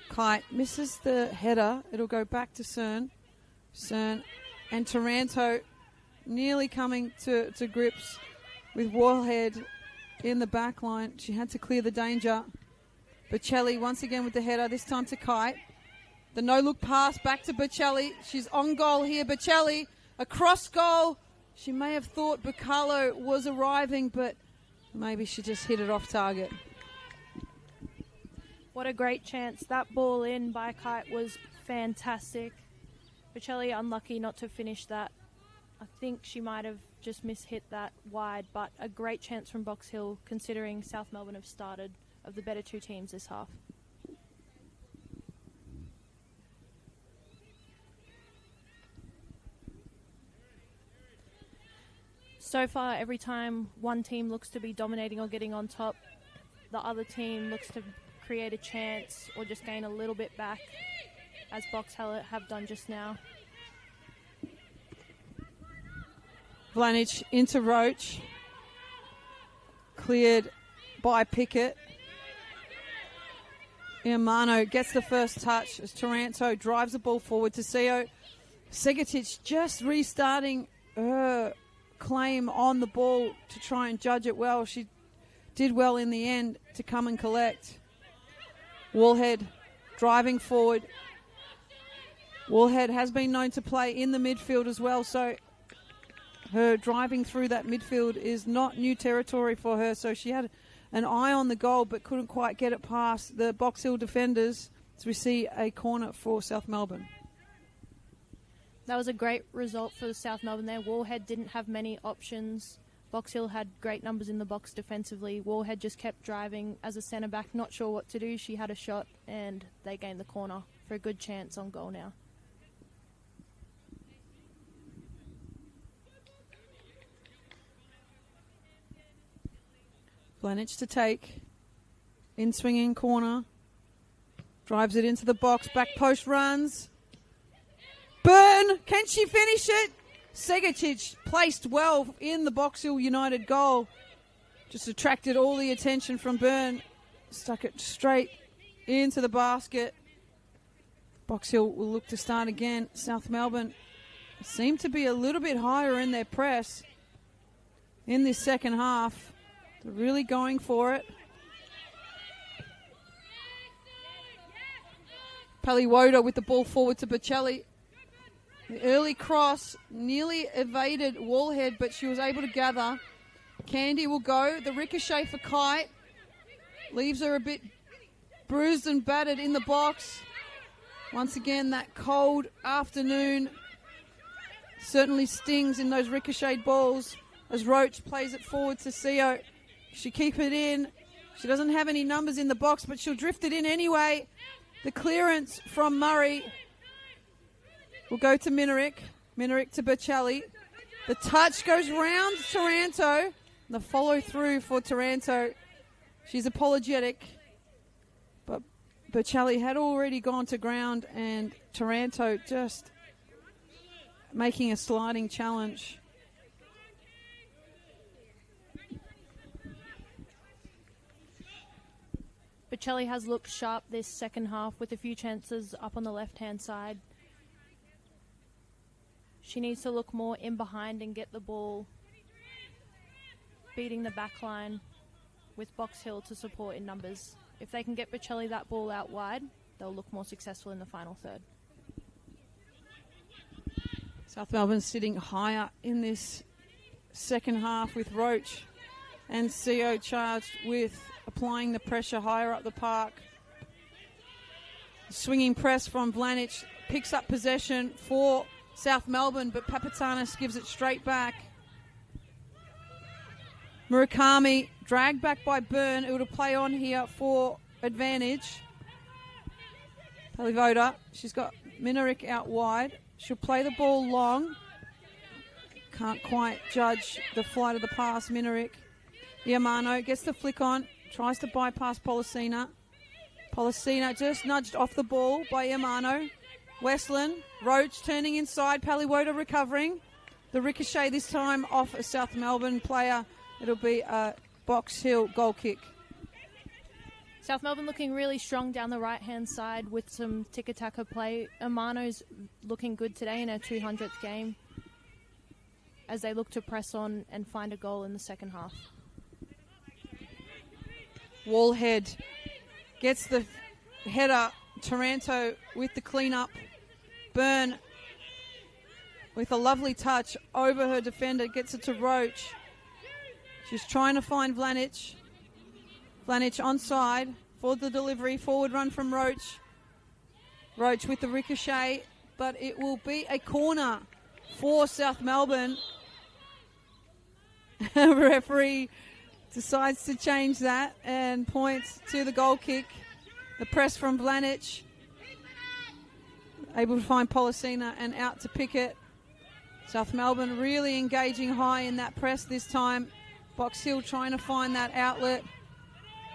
Kite misses the header. It'll go back to Cern. Cern and Taranto nearly coming to grips with Wallhead in the back line. She had to clear the danger. Bocelli once again with the header, this time to Kite. The no-look pass back to Bocelli. She's on goal here. Bocelli, across goal. She may have thought Bacalo was arriving, but maybe she just hit it off target. What a great chance. That ball in by Kite was fantastic. Bocelli unlucky not to finish that. I think she might have just mishit that wide, but a great chance from Box Hill considering South Melbourne have started of the better two teams this half. So far, every time one team looks to be dominating or getting on top, the other team looks to create a chance or just gain a little bit back, as Box Hill have done just now. Vlanich into Roach. Cleared by Pickett. Iamano gets the first touch as Taranto drives the ball forward to Seo. Segatic just restarting her claim on the ball to try and judge it well. She did well in the end to come and collect. Wallhead driving forward. Wallhead has been known to play in the midfield as well, so her driving through that midfield is not new territory for her. So she had an eye on the goal but couldn't quite get it past the Box Hill defenders as we see a corner for South Melbourne. That was a great result for South Melbourne there. Wallhead didn't have many options. Box Hill had great numbers in the box defensively. Wallhead just kept driving as a centre back, not sure what to do. She had a shot and they gained the corner for a good chance on goal now. Vlanich to take. In swinging corner. Drives it into the box. Back post runs. Byrne, can she finish it? Segatic placed well in the Box Hill United goal. Just attracted all the attention from Byrne. Stuck it straight into the basket. Box Hill will look to start again. South Melbourne seem to be a little bit higher in their press in this second half. They're really going for it. Paliwoda with the ball forward to Bocelli. The early cross nearly evaded Wallhead, but she was able to gather. Candy will go. The ricochet for Kite. Leaves her a bit bruised and battered in the box. Once again, that cold afternoon certainly stings in those ricocheted balls as Roach plays it forward to Seo. She keep it in. She doesn't have any numbers in the box, but she'll drift it in anyway. The clearance from Murray will go to Minerick. Minerick to Bocelli. The touch goes round Taranto. The follow through for Taranto. She's apologetic. But Bocelli had already gone to ground and Taranto just making a sliding challenge. Bocelli has looked sharp this second half with a few chances up on the left-hand side. She needs to look more in behind and get the ball beating the back line with Box Hill to support in numbers. If they can get Bocelli that ball out wide, they'll look more successful in the final third. South Melbourne sitting higher in this second half with Roach and Seo charged with applying the pressure higher up the park. Swinging press from Vlanich picks up possession for South Melbourne, but Papatanis gives it straight back. Murakami dragged back by Byrne. It would play on here for advantage. Paliwoda, she's got Minerick out wide. She'll play the ball long. Can't quite judge the flight of the pass, Minerick. Iamano gets the flick on. Tries to bypass Policina. Policina just nudged off the ball by Iamano. Westland, Roach turning inside. Paliwoda recovering. The ricochet this time off a South Melbourne player. It'll be a Box Hill goal kick. South Melbourne looking really strong down the right-hand side with some tiki-taka play. Amano's looking good today in her 200th game as they look to press on and find a goal in the second half. Wallhead gets the header Taranto with the cleanup. Byrne with a lovely touch over her defender, gets it to Roach. She's trying to find Vlanic. Vlanic onside for the delivery. Forward run from Roach. Roach with the ricochet, but it will be a corner for South Melbourne. Referee decides to change that and points to the goal kick. The press from Vlanic. Able to find Policina and out to pick it. South Melbourne really engaging high in that press this time. Box Hill trying to find that outlet.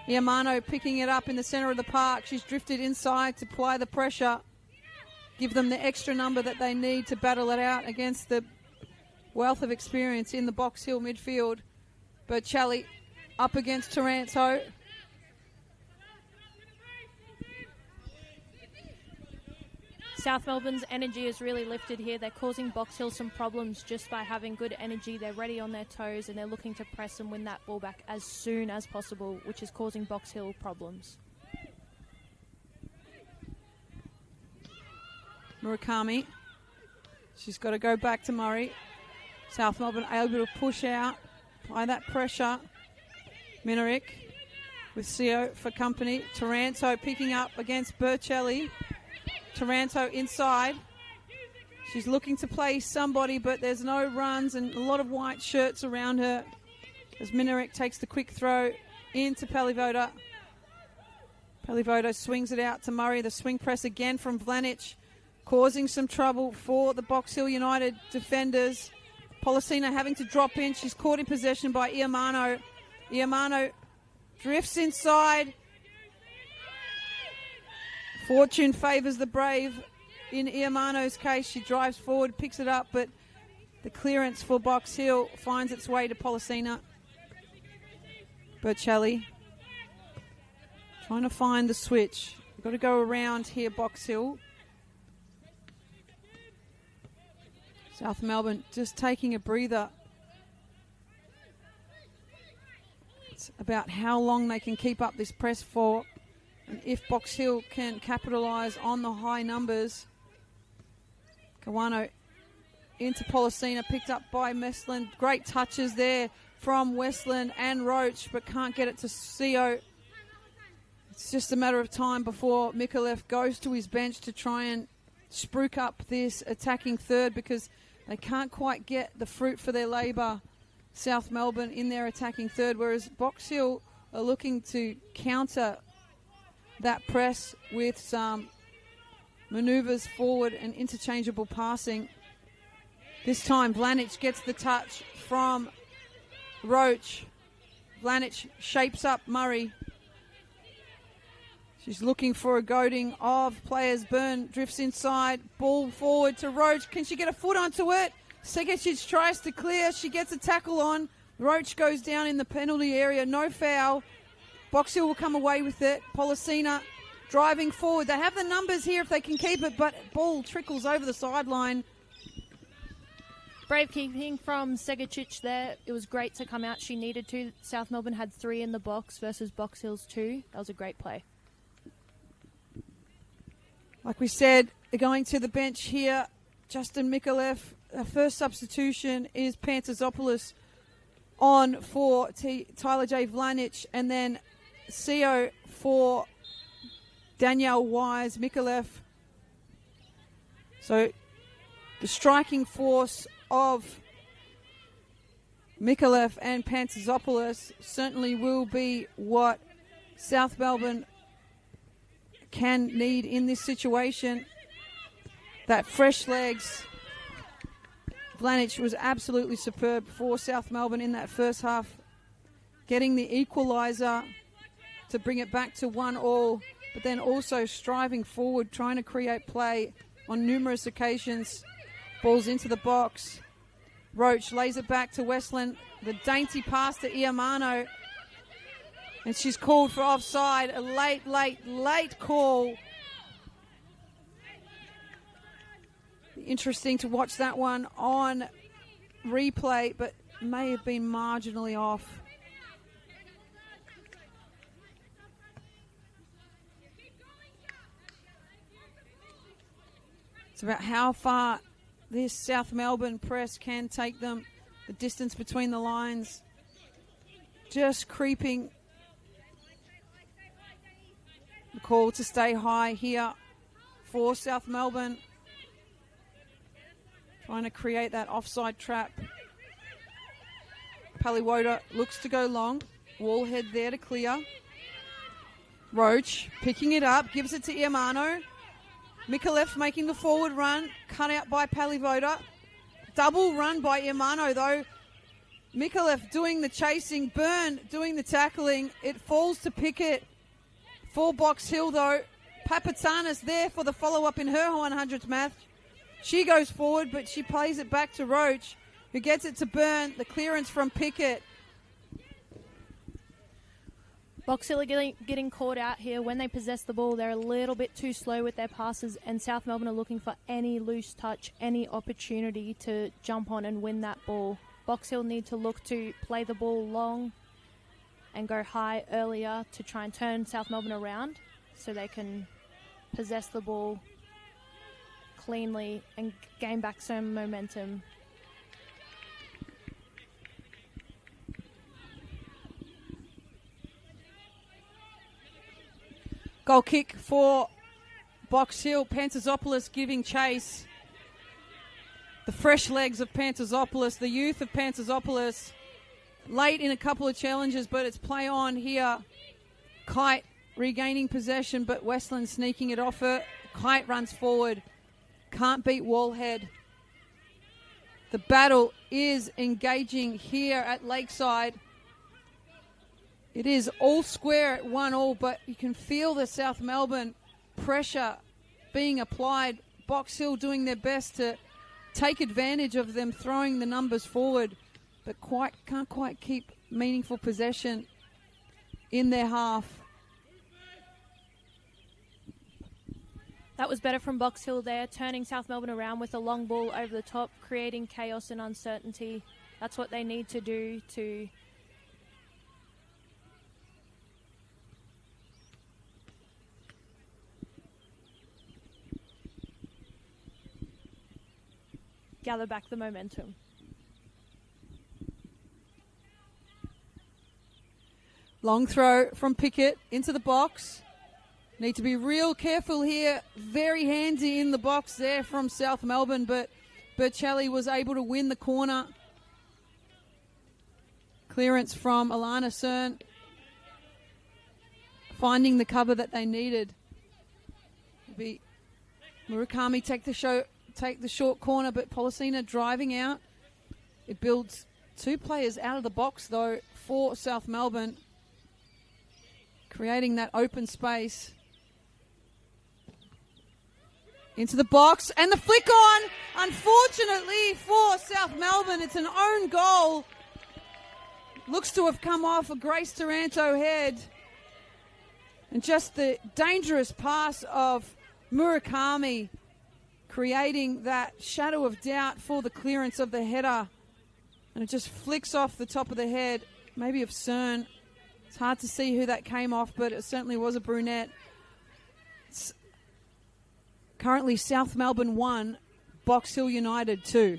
Iamano picking it up in the centre of the park. She's drifted inside to apply the pressure. Give them the extra number that they need to battle it out against the wealth of experience in the Box Hill midfield. Burchelli up against Taranto. South Melbourne's energy is really lifted here. They're causing Box Hill some problems just by having good energy. They're ready on their toes and they're looking to press and win that ball back as soon as possible, which is causing Box Hill problems. Murakami. She's got to go back to Murray. South Melbourne able to push out by that pressure. Minarick with Seo for company. Taranto picking up against Burchelli. Taranto inside. She's looking to play somebody, but there's no runs and a lot of white shirts around her as Minarick takes the quick throw into Palivoda. Palivoda swings it out to Murray. The swing press again from Vlanic, causing some trouble for the Box Hill United defenders. Policina having to drop in. She's caught in possession by Iamano. Iamano drifts inside. Fortune favours the brave in Iamano's case. She drives forward, picks it up, but the clearance for Box Hill finds its way to Policina. Burchelli trying to find the switch. You've got to go around here, Box Hill. South Melbourne just taking a breather. It's about how long they can keep up this press for. And if Box Hill can capitalise on the high numbers. Kawano into Policina, picked up by Westland. Great touches there from Westland and Roach, but can't get it to Seo. It's just a matter of time before Mikulev goes to his bench to try and spruik up this attacking third, because they can't quite get the fruit for their labour, South Melbourne, in their attacking third, whereas Box Hill are looking to counter that press with some manoeuvres forward and interchangeable passing. This time Vlanic gets the touch from Roach. Vlanic shapes up Murray. She's looking for a goading of players. Byrne drifts inside. Ball forward to Roach. Can she get a foot onto it? Segecic tries to clear. She gets a tackle on. Roach goes down in the penalty area. No foul. Box Hill will come away with it. Policina driving forward. They have the numbers here if they can keep it, but ball trickles over the sideline. Brave keeping from Segecic there. It was great to come out. She needed to. South Melbourne had 3 in the box versus Box Hill's 2. That was a great play. Like we said, they're going to the bench here. Justin Mikulev. Our first substitution is Pantazopoulos on for Tyler J. Vlanic, and then Seo for Danielle Wise. Mikulev. So the striking force of Mikulev and Pantazopoulos certainly will be what South Melbourne can need in this situation. That fresh legs. Vlanic was absolutely superb for South Melbourne in that first half, getting the equaliser to bring it back to 1-1, but then also striving forward, trying to create play on numerous occasions. Balls into the box. Roach lays it back to Westland. The dainty pass to Iamano. And she's called for offside. A late call. Interesting to watch that one on replay, but may have been marginally off. It's about how far this South Melbourne press can take them. The distance between the lines just creeping. The call to stay high here for South Melbourne. Trying to create that offside trap. Paliwoda looks to go long. Wallhead there to clear. Roach picking it up, gives it to Iamano. Mikolev making the forward run, cut out by Paliwoda. Double run by Iamano though. Mikolev doing the chasing, Byrne doing the tackling. It falls to Pickett for Box Hill though. Papatanis there for the follow-up in her 100th match. She goes forward, but she plays it back to Roach, who gets it to Byrne. The clearance from Pickett. Box Hill are getting caught out here. When they possess the ball, they're a little bit too slow with their passes, and South Melbourne are looking for any loose touch, any opportunity to jump on and win that ball. Box Hill need to look to play the ball long and go high earlier to try and turn South Melbourne around so they can possess the ball cleanly and gain back some momentum. Goal kick for Box Hill. Pantazopoulos giving chase. The fresh legs of Pantazopoulos, the youth of Pantazopoulos. Late in a couple of challenges, but it's play on here. Kite regaining possession, but Westland sneaking it off her. Kite runs forward. Can't beat Wallhead. The battle is engaging here at Lakeside. It is all square at 1-1, but you can feel the South Melbourne pressure being applied. Box Hill doing their best to take advantage of them throwing the numbers forward, but can't quite keep meaningful possession in their half. That was better from Box Hill there, turning South Melbourne around with a long ball over the top, creating chaos and uncertainty. That's what they need to do to gather back the momentum. Long throw from Pickett into the box. Need to be real careful here. Very handy in the box there from South Melbourne, but Bercelli was able to win the corner. Clearance from Alana Cern. Finding the cover that they needed. Murakami take the short corner, but Policina driving out. It builds two players out of the box, though, for South Melbourne, creating that open space. Into the box, and the flick on, unfortunately for South Melbourne. It's an own goal. Looks to have come off a Grace Taranto head. And just the dangerous pass of Murakami, creating that shadow of doubt for the clearance of the header. And it just flicks off the top of the head, maybe of Cern. It's hard to see who that came off, but it certainly was a brunette. It's currently South Melbourne 1, Box Hill United 2.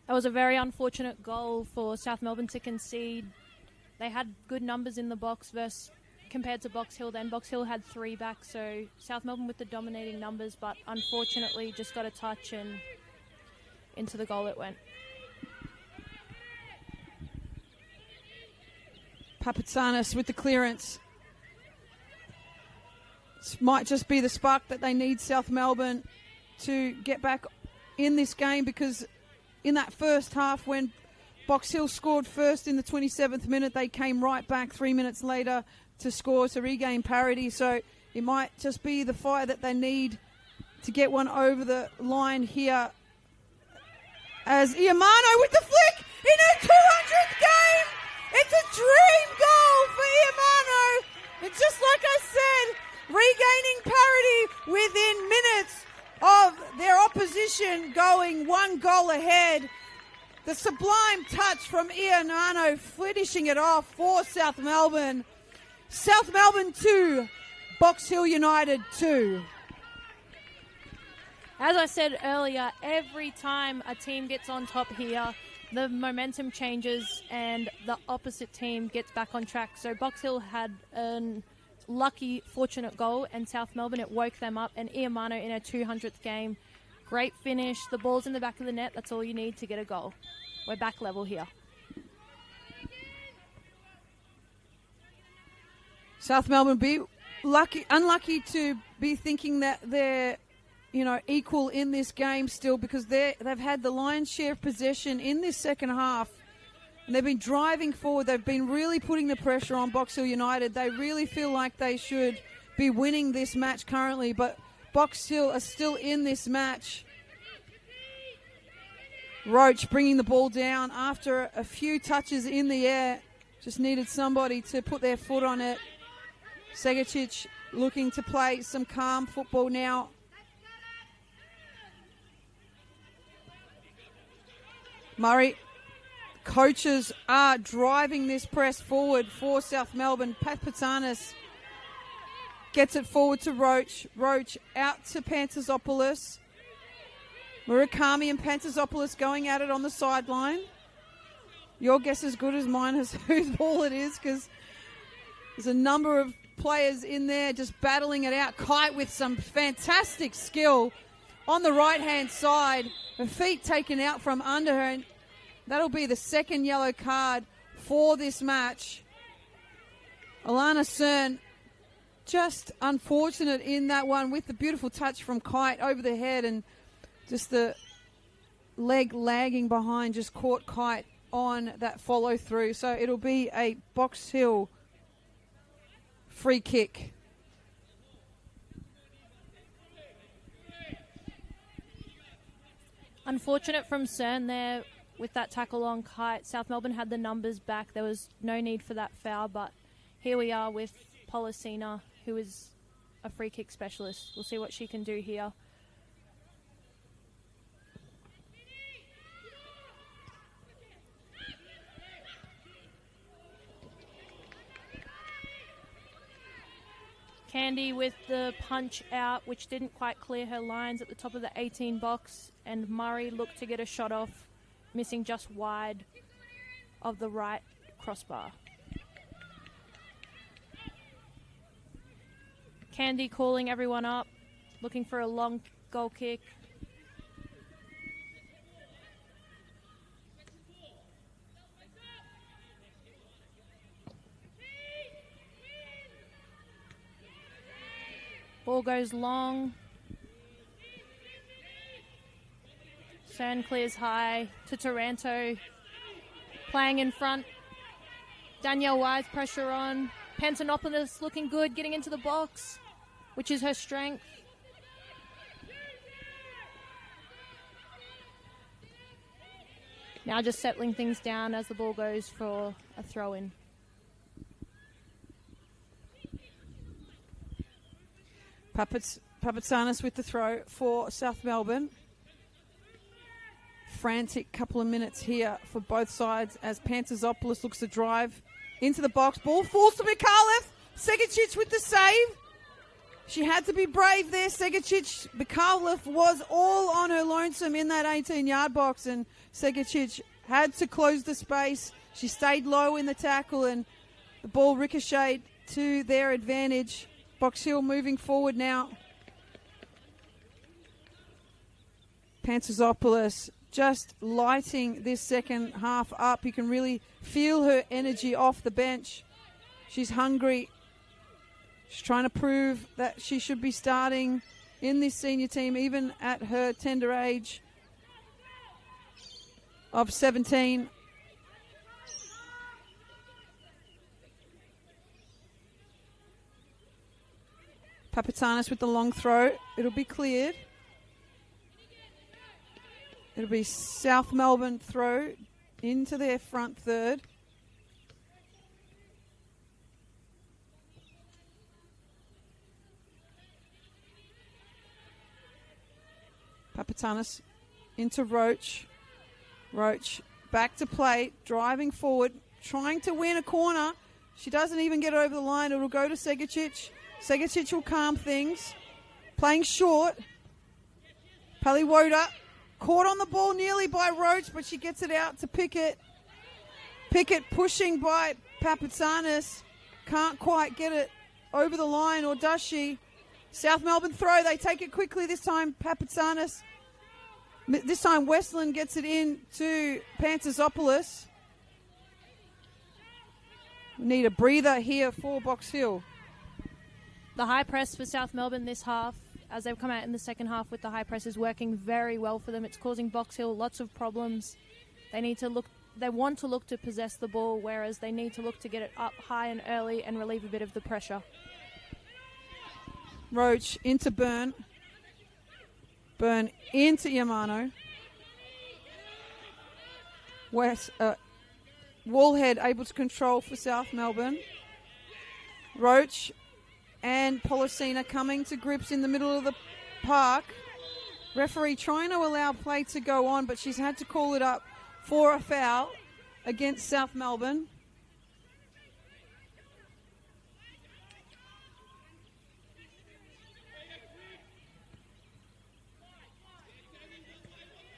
That was a very unfortunate goal for South Melbourne to concede. They had good numbers in the box compared to Box Hill. Then Box Hill had 3 back, so South Melbourne with the dominating numbers, but unfortunately just got a touch and into the goal it went. Papatsanis with the clearance. This might just be the spark that they need, South Melbourne, to get back in this game, because in that first half when Box Hill scored first in the 27th minute, they came right back 3 minutes later to score to regain parity. So it might just be the fire that they need to get one over the line here. As Iamano with the flick in her 200th game. It's a dream goal for Iamano. And just like I said, regaining parity within minutes of their opposition going 1 goal ahead. The sublime touch from Iamano finishing it off for South Melbourne. South Melbourne 2, Box Hill United 2. As I said earlier, every time a team gets on top here, the momentum changes and the opposite team gets back on track. So Box Hill had a lucky, fortunate goal, and South Melbourne, it woke them up. And Iamano in her 200th game. Great finish. The ball's in the back of the net. That's all you need to get a goal. We're back level here. South Melbourne be unlucky to be thinking that they're, equal in this game still, because they've had the lion's share of possession in this second half. And they've been driving forward. They've been really putting the pressure on Box Hill United. They really feel like they should be winning this match currently, but Box Hill are still in this match. Roach bringing the ball down after a few touches in the air. Just needed somebody to put their foot on it. Segicic looking to play some calm football now. Murray, coaches are driving this press forward for South Melbourne. Papatanis gets it forward to Roach. Roach out to Pantazopoulos. Murakami and Pantazopoulos going at it on the sideline. Your guess is as good as mine as whose ball it is, because there's a number of players in there just battling it out. Kite with some fantastic skill on the right-hand side. Her feet taken out from under her, and that'll be the second yellow card for this match. Alana Cern just unfortunate in that one with the beautiful touch from Kite over the head, and just the leg lagging behind just caught Kite on that follow through. So it'll be a Box Hill free kick. Unfortunate from Cern there with that tackle on Kite. South Melbourne had the numbers back. There was no need for that foul, but here we are with Policina, who is a free kick specialist. We'll see what she can do here. Candy with the punch out, which didn't quite clear her lines at the top of the 18 box, and Murray looked to get a shot off, missing just wide of the right crossbar. Candy calling everyone up, looking for a long goal kick. Ball goes long. Cern clears high to Taranto. Playing in front. Danielle Wise pressure on. Pantanopoulos looking good, getting into the box, which is her strength. Now just settling things down as the ball goes for a throw-in. Papatsanis with the throw for South Melbourne. Frantic couple of minutes here for both sides as Pantazopoulos looks to drive into the box. Ball falls to Mikalev. Segicic with the save. She had to be brave there. Segicic, Mikalev was all on her lonesome in that 18-yard box, and Segicic had to close the space. She stayed low in the tackle, and the ball ricocheted to their advantage. Box Hill moving forward now. Pantazopoulos just lighting this second half up. You can really feel her energy off the bench. She's hungry. She's trying to prove that she should be starting in this senior team, even at her tender age of 17. Papatanis with the long throw. It'll be cleared. It'll be South Melbourne throw into their front third. Papatanis into Roach. Roach back to play, driving forward, trying to win a corner. She doesn't even get over the line. It'll go to Segicic. Segicic will calm things. Playing short. Paliwoda caught on the ball nearly by Roach, but she gets it out to Pickett. Pickett pushing by Papatsanis. Can't quite get it over the line, or does she? South Melbourne throw. They take it quickly this time. Papatsanis. This time Westland gets it in to Panterzopoulos. We need a breather here for Box Hill. The high press for South Melbourne this half, as they've come out in the second half with the high press, is working very well for them. It's causing Box Hill lots of problems. They want to look to possess the ball, whereas they need to look to get it up high and early and relieve a bit of the pressure. Roach into Byrne. Byrne into Yamano. Wallhead able to control for South Melbourne. Roach and Policina coming to grips in the middle of the park. Referee trying to allow play to go on, but she's had to call it up for a foul against South Melbourne.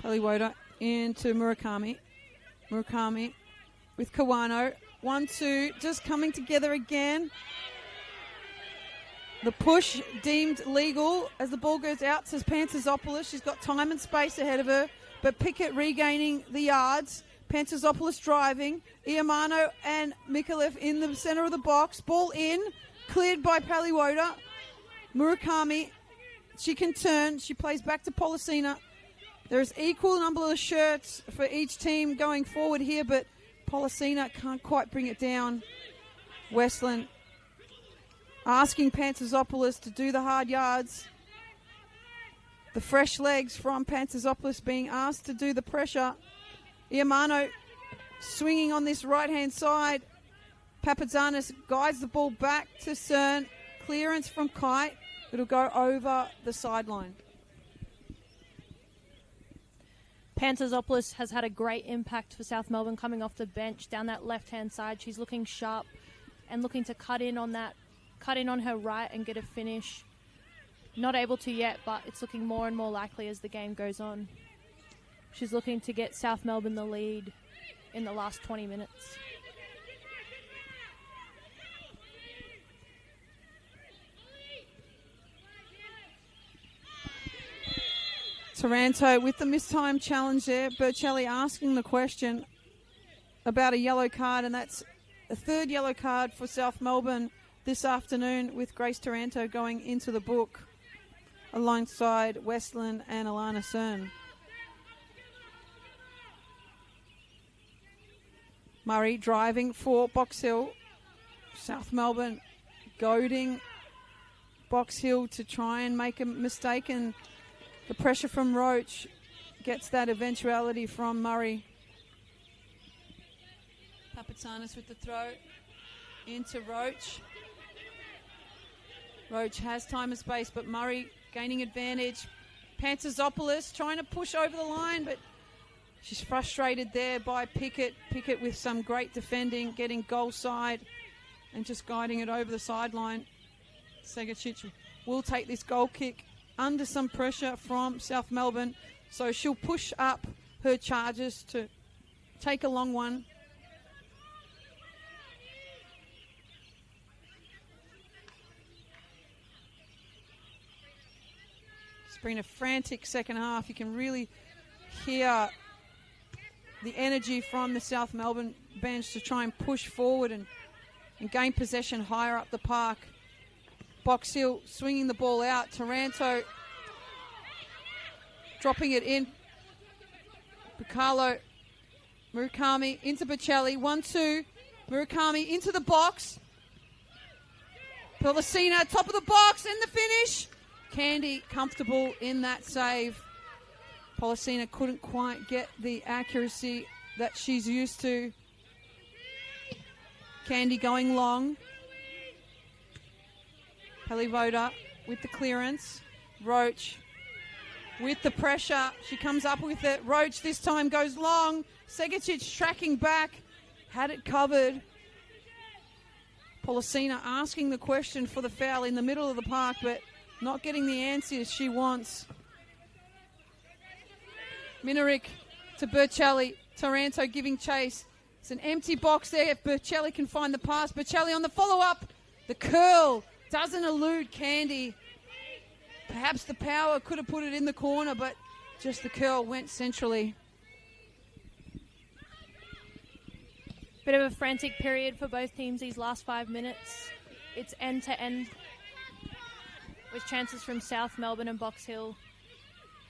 Paliwoda into Murakami. Murakami with Kawano. 1-2, just coming together again. The push deemed legal as the ball goes out to Panterzopoulos. She's got time and space ahead of her, but Pickett regaining the yards. Panterzopoulos driving. Iamano and Mikulev in the center of the box. Ball in, cleared by Paliwoda. Murakami, she can turn. She plays back to Policina. There's equal number of shirts for each team going forward here, but Policina can't quite bring it down. Westland asking Panterzopoulos to do the hard yards. The fresh legs from Panterzopoulos being asked to do the pressure. Iamano swinging on this right-hand side. Papazanis guides the ball back to Cern. Clearance from Kite. It'll go over the sideline. Panterzopoulos has had a great impact for South Melbourne coming off the bench down that left-hand side. She's looking sharp and looking to cut in on her right and get a finish. Not able to yet, but it's looking more and more likely as the game goes on. She's looking to get South Melbourne the lead in the last 20 minutes. Taranto with the mistime challenge there. Burchelli asking the question about a yellow card, and that's a third yellow card for South Melbourne this afternoon, with Grace Taranto going into the book alongside Westland and Alana Cern. Murray driving for Box Hill. South Melbourne goading Box Hill to try and make a mistake, and the pressure from Roach gets that eventuality from Murray. Papatsanis with the throw into Roach. Roach has time and space, but Murray gaining advantage. Panterzopoulos trying to push over the line, but she's frustrated there by Pickett. Pickett with some great defending, getting goal side and just guiding it over the sideline. Segacic will take this goal kick under some pressure from South Melbourne, so she'll push up her charges to take a long one. It's been a frantic second half. You can really hear the energy from the South Melbourne bench to try and push forward and gain possession higher up the park. Box Hill swinging the ball out. Taranto dropping it in. Bukalo. Murakami into Bocelli. 1-2. Murakami into the box. Policina, top of the box, and the finish. Candy comfortable in that save. Policina couldn't quite get the accuracy that she's used to. Candy going long. Paliwoda with the clearance. Roach with the pressure. She comes up with it. Roach this time goes long. Segacic tracking back. Had it covered. Policina asking the question for the foul in the middle of the park, but not getting the answer she wants. Minarick to Burchelli. Taranto giving chase. It's an empty box there. If Burchelli can find the pass. Burchelli on the follow-up. The curl doesn't elude Candy. Perhaps the power could have put it in the corner, but just the curl went centrally. Bit of a frantic period for both teams these last 5 minutes. It's end to end with chances from South Melbourne and Box Hill.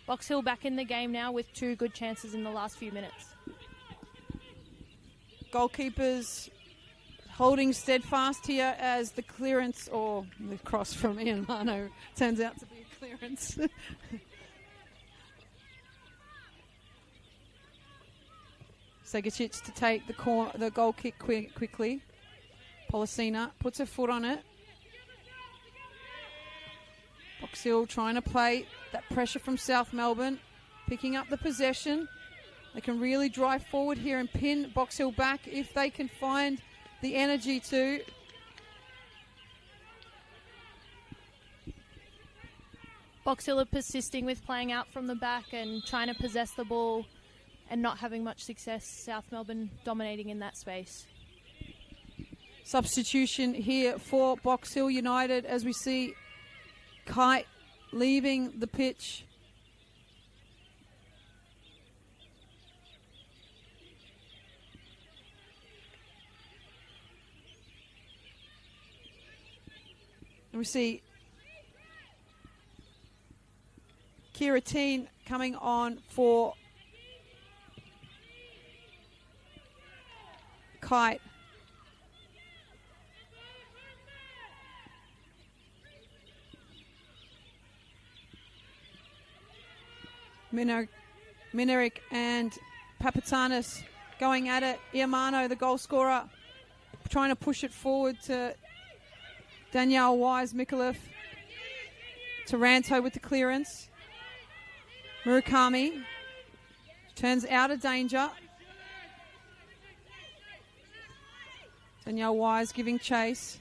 Box Hill back in the game now with 2 good chances in the last few minutes. Goalkeepers holding steadfast here as the clearance, or the cross from Ian Mano, turns out to be a clearance. Segicic to take the goal kick quickly. Polisina puts her foot on it. Box Hill trying to play that pressure from South Melbourne, picking up the possession. They can really drive forward here and pin Box Hill back if they can find the energy to. Box Hill are persisting with playing out from the back and trying to possess the ball and not having much success. South Melbourne dominating in that space. Substitution here for Box Hill United as we see Kite leaving the pitch. And we see Kira Teen coming on for Kite. Minarick and Papatanis going at it. Iamano, the goal scorer, trying to push it forward to Danielle Wise-Mikulev. Taranto with the clearance. Murakami turns out of danger. Danielle Wise giving chase.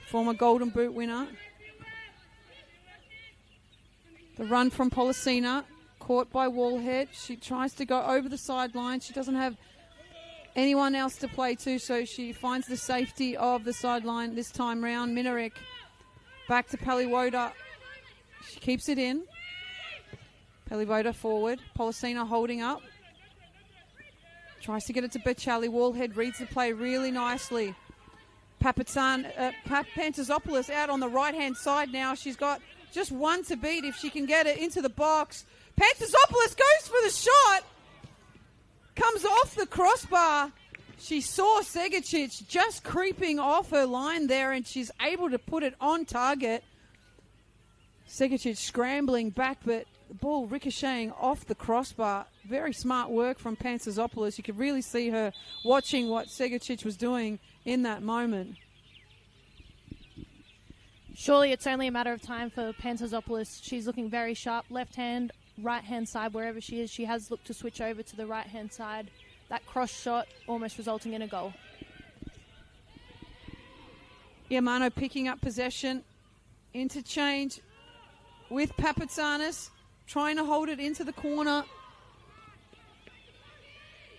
Former Golden Boot winner. The run from Polisina, caught by Wallhead. She tries to go over the sideline. She doesn't have anyone else to play to, so she finds the safety of the sideline this time round. Minarick back to Paliwoda. She keeps it in. Paliwoda forward. Polisina holding up. Tries to get it to Burchelli. Wallhead reads the play really nicely. Pantazopoulos out on the right-hand side now. She's got just one to beat if she can get it into the box. Pantazopoulos goes for the shot. Comes off the crossbar. She saw Segicic just creeping off her line there, and she's able to put it on target. Segicic scrambling back, but the ball ricocheting off the crossbar. Very smart work from Pantazopoulos. You could really see her watching what Segicic was doing in that moment. Surely it's only a matter of time for Pantazopoulos. She's looking very sharp. Left hand, right hand side, wherever she is. She has looked to switch over to the right hand side. That cross shot almost resulting in a goal. Iamano picking up possession. Interchange with Papatsanis. Trying to hold it into the corner.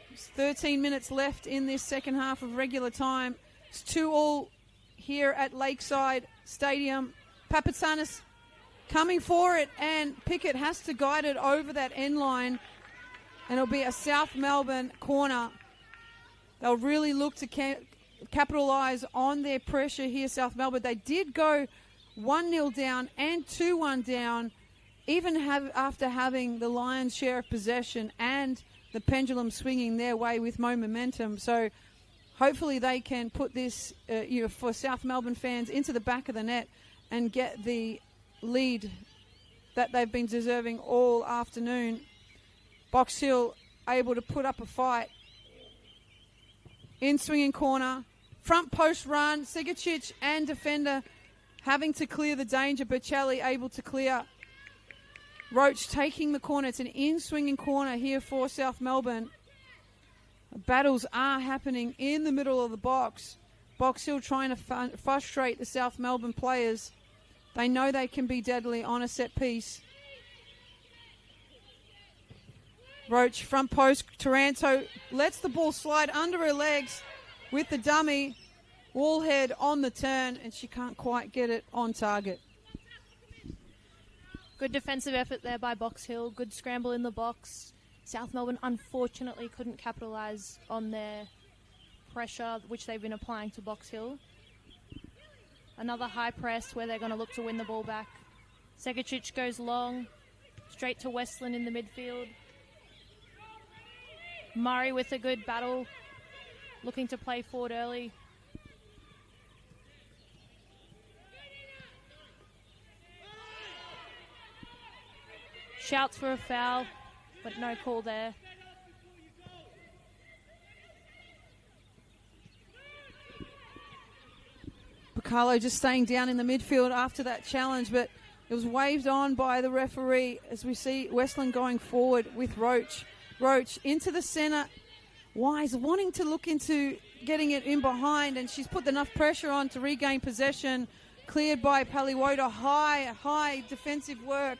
There's 13 minutes left in this second half of regular time. It's 2-2 here at Lakeside Stadium. Papatsanis coming for it, and Pickett has to guide it over that end line, and it'll be a South Melbourne corner. They'll really look to capitalise on their pressure here, South Melbourne. They did go 1-0 down and 2-1 down, even after having the Lions' share of possession and the pendulum swinging their way with more momentum. So hopefully they can put this, for South Melbourne fans, into the back of the net and get the lead that they've been deserving all afternoon. Box Hill able to put up a fight. In swinging corner. Front post run. Segicic and defender having to clear the danger. Burchelli able to clear. Roach taking the corner. It's an in-swinging corner here for South Melbourne. Battles are happening in the middle of the box. Box Hill trying to frustrate the South Melbourne players. They know they can be deadly on a set piece. Roach front post. Taranto lets the ball slide under her legs with the dummy. Wallhead on the turn, and she can't quite get it on target. Good defensive effort there by Box Hill. Good scramble in the box. South Melbourne unfortunately couldn't capitalise on their pressure which they've been applying to Box Hill. Another high press where they're going to look to win the ball back. Segacic goes long, straight to Westland in the midfield. Murray with a good battle, looking to play forward early. Shouts for a foul, but no call there. Bacalo just staying down in the midfield after that challenge, but it was waved on by the referee as we see Westland going forward with Roach. Roach into the centre. Wise wanting to look into getting it in behind, and she's put enough pressure on to regain possession. Cleared by Paliwota. High defensive work.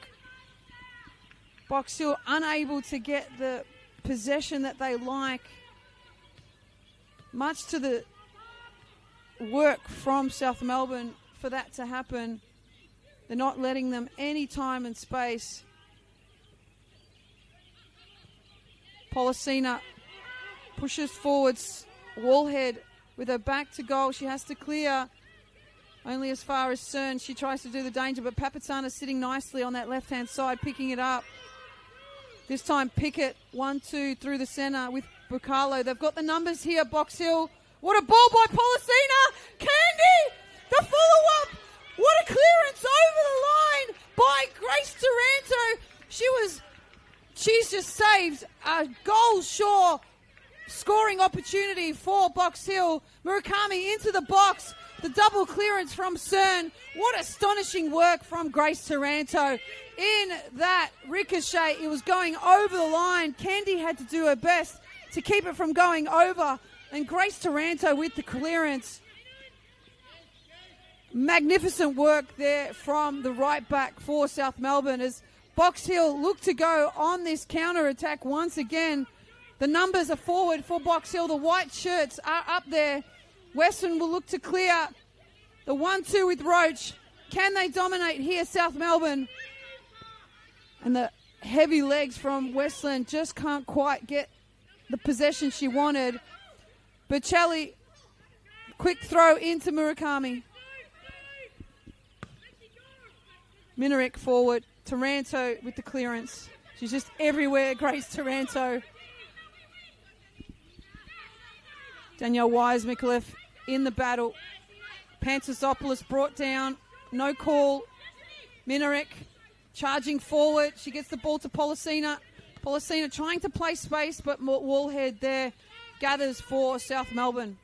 Box Hill unable to get the possession that they like. Much to the work from South Melbourne for that to happen. They're not letting them any time and space. Policina pushes forwards. Wallhead with her back to goal. She has to clear only as far as Cern. She tries to do the danger, but Papatana sitting nicely on that left-hand side, picking it up. This time Pickett, 1-2 through the centre with Bacalo. They've got the numbers here, Box Hill. What a ball by Policina! Candy! The follow-up! What a clearance over the line by Grace Taranto. She's just saved a goal-sure scoring opportunity for Box Hill. Murakami into the box. The double clearance from Cern. What astonishing work from Grace Taranto. In that ricochet, it was going over the line. Candy had to do her best to keep it from going over. And Grace Taranto with the clearance. Magnificent work there from the right back for South Melbourne as Box Hill look to go on this counter-attack once again. The numbers are forward for Box Hill. The white shirts are up there. Western will look to clear. The 1-2 with Roach. Can they dominate here, South Melbourne? And the heavy legs from Westland just can't quite get the possession she wanted. Bocelli, quick throw into Murakami. Minarick forward. Taranto with the clearance. She's just everywhere, Grace Taranto. Danielle Wise-Micallef in the battle. Pantasopoulos brought down. No call. Minarick charging forward. She gets the ball to Policina. Policina trying to play space, but Wallhead there gathers for South Melbourne.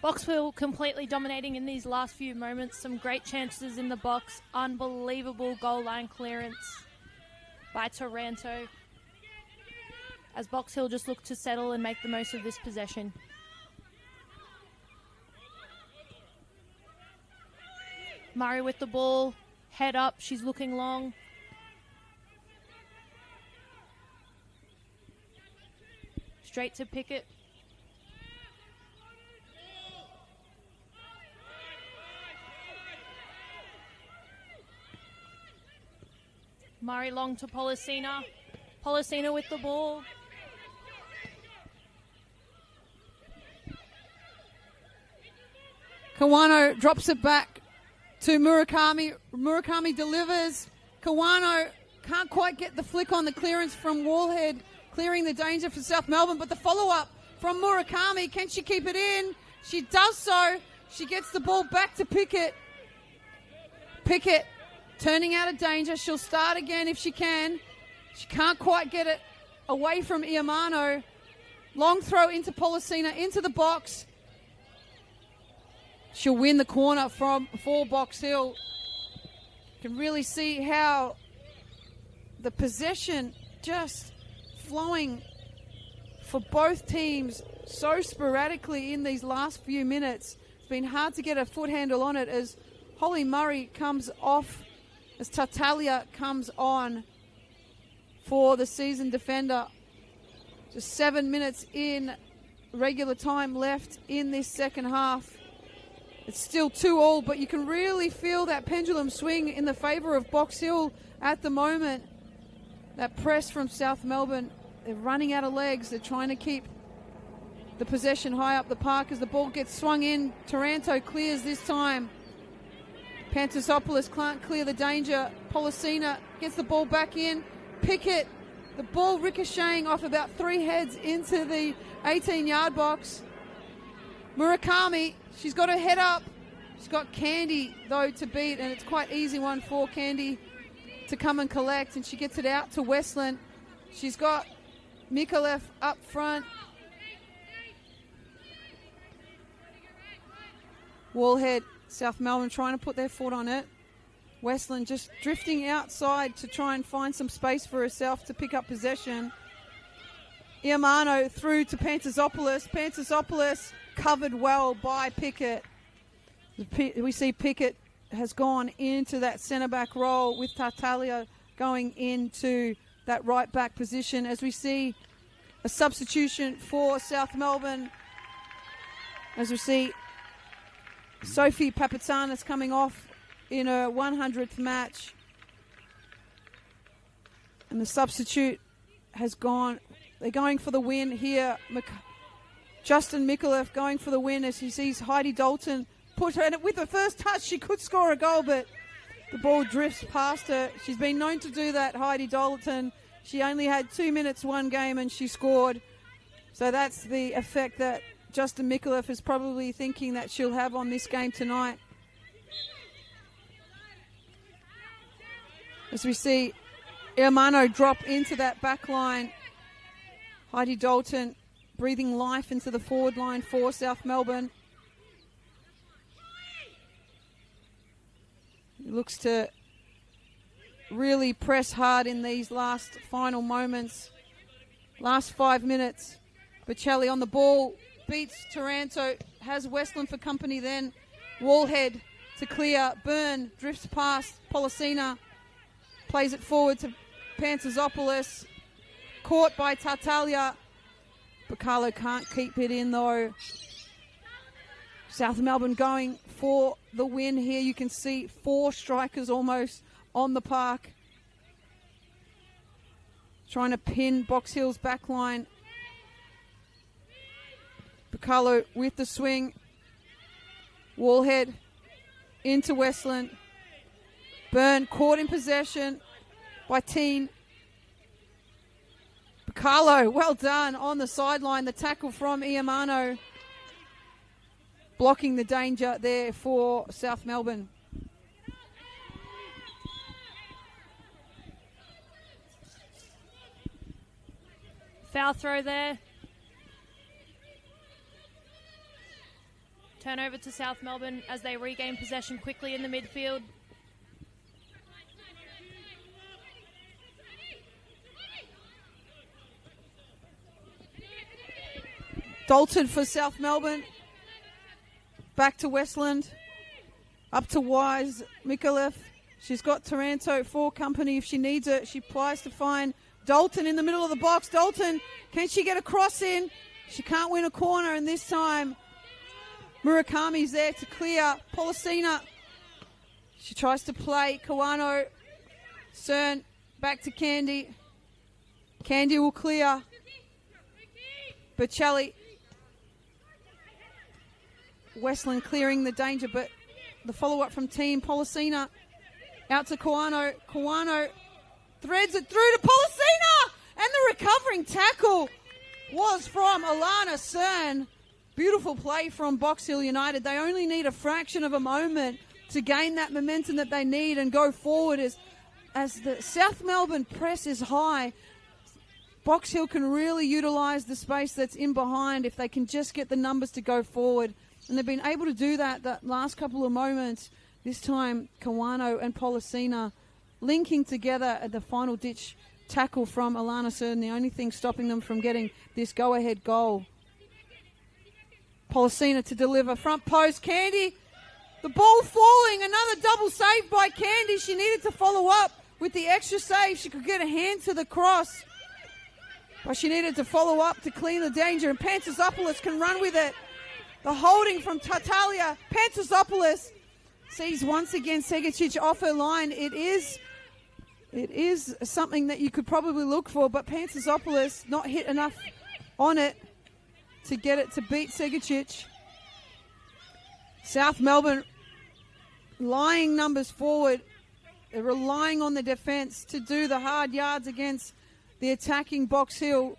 Box Hill completely dominating in these last few moments. Some great chances in the box. Unbelievable goal line clearance by Taranto. As Box Hill just look to settle and make the most of this possession. Murray with the ball. Head up. She's looking long. Straight to Pickett. Murray long to Policina. Policina with the ball. Kawano drops it back to Murakami. Murakami delivers. Kawano can't quite get the flick on the clearance from Wallhead, clearing the danger for South Melbourne, but the follow-up from Murakami, can she keep it in? She does so. She gets the ball back to Pickett. Pickett turning out of danger. She'll start again if she can. She can't quite get it away from Iamano. Long throw into Policina, into the box. She'll win the corner for Box Hill. You can really see how the possession just flowing for both teams so sporadically in these last few minutes. It's been hard to get a foot handle on it as Holly Murray comes off, as Tartaglia comes on for the seasoned defender. Just 7 minutes in regular time left in this second half. It's still 2-2, but you can really feel that pendulum swing in the favour of Box Hill at the moment. That press from South Melbourne, they're running out of legs. They're trying to keep the possession high up the park as the ball gets swung in. Taranto clears this time. Pantasopoulos can't clear the danger. Policina gets the ball back in. Pickett, the ball ricocheting off about 3 heads into the 18-yard box. Murakami, she's got her head up. She's got Candy, though, to beat, and it's quite easy one for Candy to come and collect, and she gets it out to Westland. She's got Mikolev up front. Wallhead, South Melbourne trying to put their foot on it. Westland just drifting outside to try and find some space for herself to pick up possession. Iamano through to Pantasopoulos. Pantasopoulos covered well by Pickett. We see Pickett has gone into that centre-back role with Tartaglia going into that right-back position as we see a substitution for South Melbourne. As we see Sophie Papatsanis coming off in her 100th match. And the substitute has gone. They're going for the win here. Justin Mikolev going for the win as he sees Heidi Dalton put her, and with the first touch she could score a goal, but the ball drifts past her. She's been known to do that, Heidi Dalton. She only had 2 minutes one game and she scored. So that's the effect that Justin Mikolev is probably thinking that she'll have on this game tonight. As we see Iamano drop into that back line. Heidi Dalton breathing life into the forward line for South Melbourne. He looks to really press hard in these last final moments. Last 5 minutes. Bocelli on the ball, beats Taranto, has Westland for company then. Wallhead to clear. Byrne drifts past Policina. Plays it forward to Pantasopoulos. Caught by Tartaglia. Bacalo can't keep it in though. South Melbourne going for the win here. You can see 4 strikers almost on the park. Trying to pin Box Hill's back line. Bacalo with the swing. Wallhead into Westland. Byrne caught in possession by Teen. Bacalo, well done on the sideline. The tackle from Iamano. Blocking the danger there for South Melbourne. Foul throw there. Turnover to South Melbourne as they regain possession quickly in the midfield. Dalton for South Melbourne. Back to Westland. Up to Wise. Mikolev. She's got Taranto for company if she needs it. She tries to find Dalton in the middle of the box. Dalton, can she get a cross in? She can't win a corner, and this time Murakami's there to clear. Policina. She tries to play Kawano. Cern back to Candy. Candy will clear. Bocelli. Westland clearing the danger, but the follow-up from team. Policina out to Kawano. Kawano threads it through to Policina, and the recovering tackle was from Alana Cern. Beautiful play from Box Hill United. They only need a fraction of a moment to gain that momentum that they need and go forward as the South Melbourne press is high. Box Hill can really utilise the space that's in behind if they can just get the numbers to go forward. And they've been able to do that last couple of moments. This time, Kawano and Policina linking together at the final ditch tackle from Alana Cern. The only thing stopping them from getting this go-ahead goal. Policina to deliver. Front post. Candy. The ball falling. Another double save by Candy. She needed to follow up with the extra save. She could get a hand to the cross, but she needed to follow up to clean the danger, and Pantasopoulos can run with it. The holding from Tartaglia. Pantasopoulos sees once again Segicic off her line. It is something that you could probably look for, but Pantasopoulos not hit enough on it to get it to beat Segicic. South Melbourne lying numbers forward. They're relying on the defence to do the hard yards against the attacking Box Hill.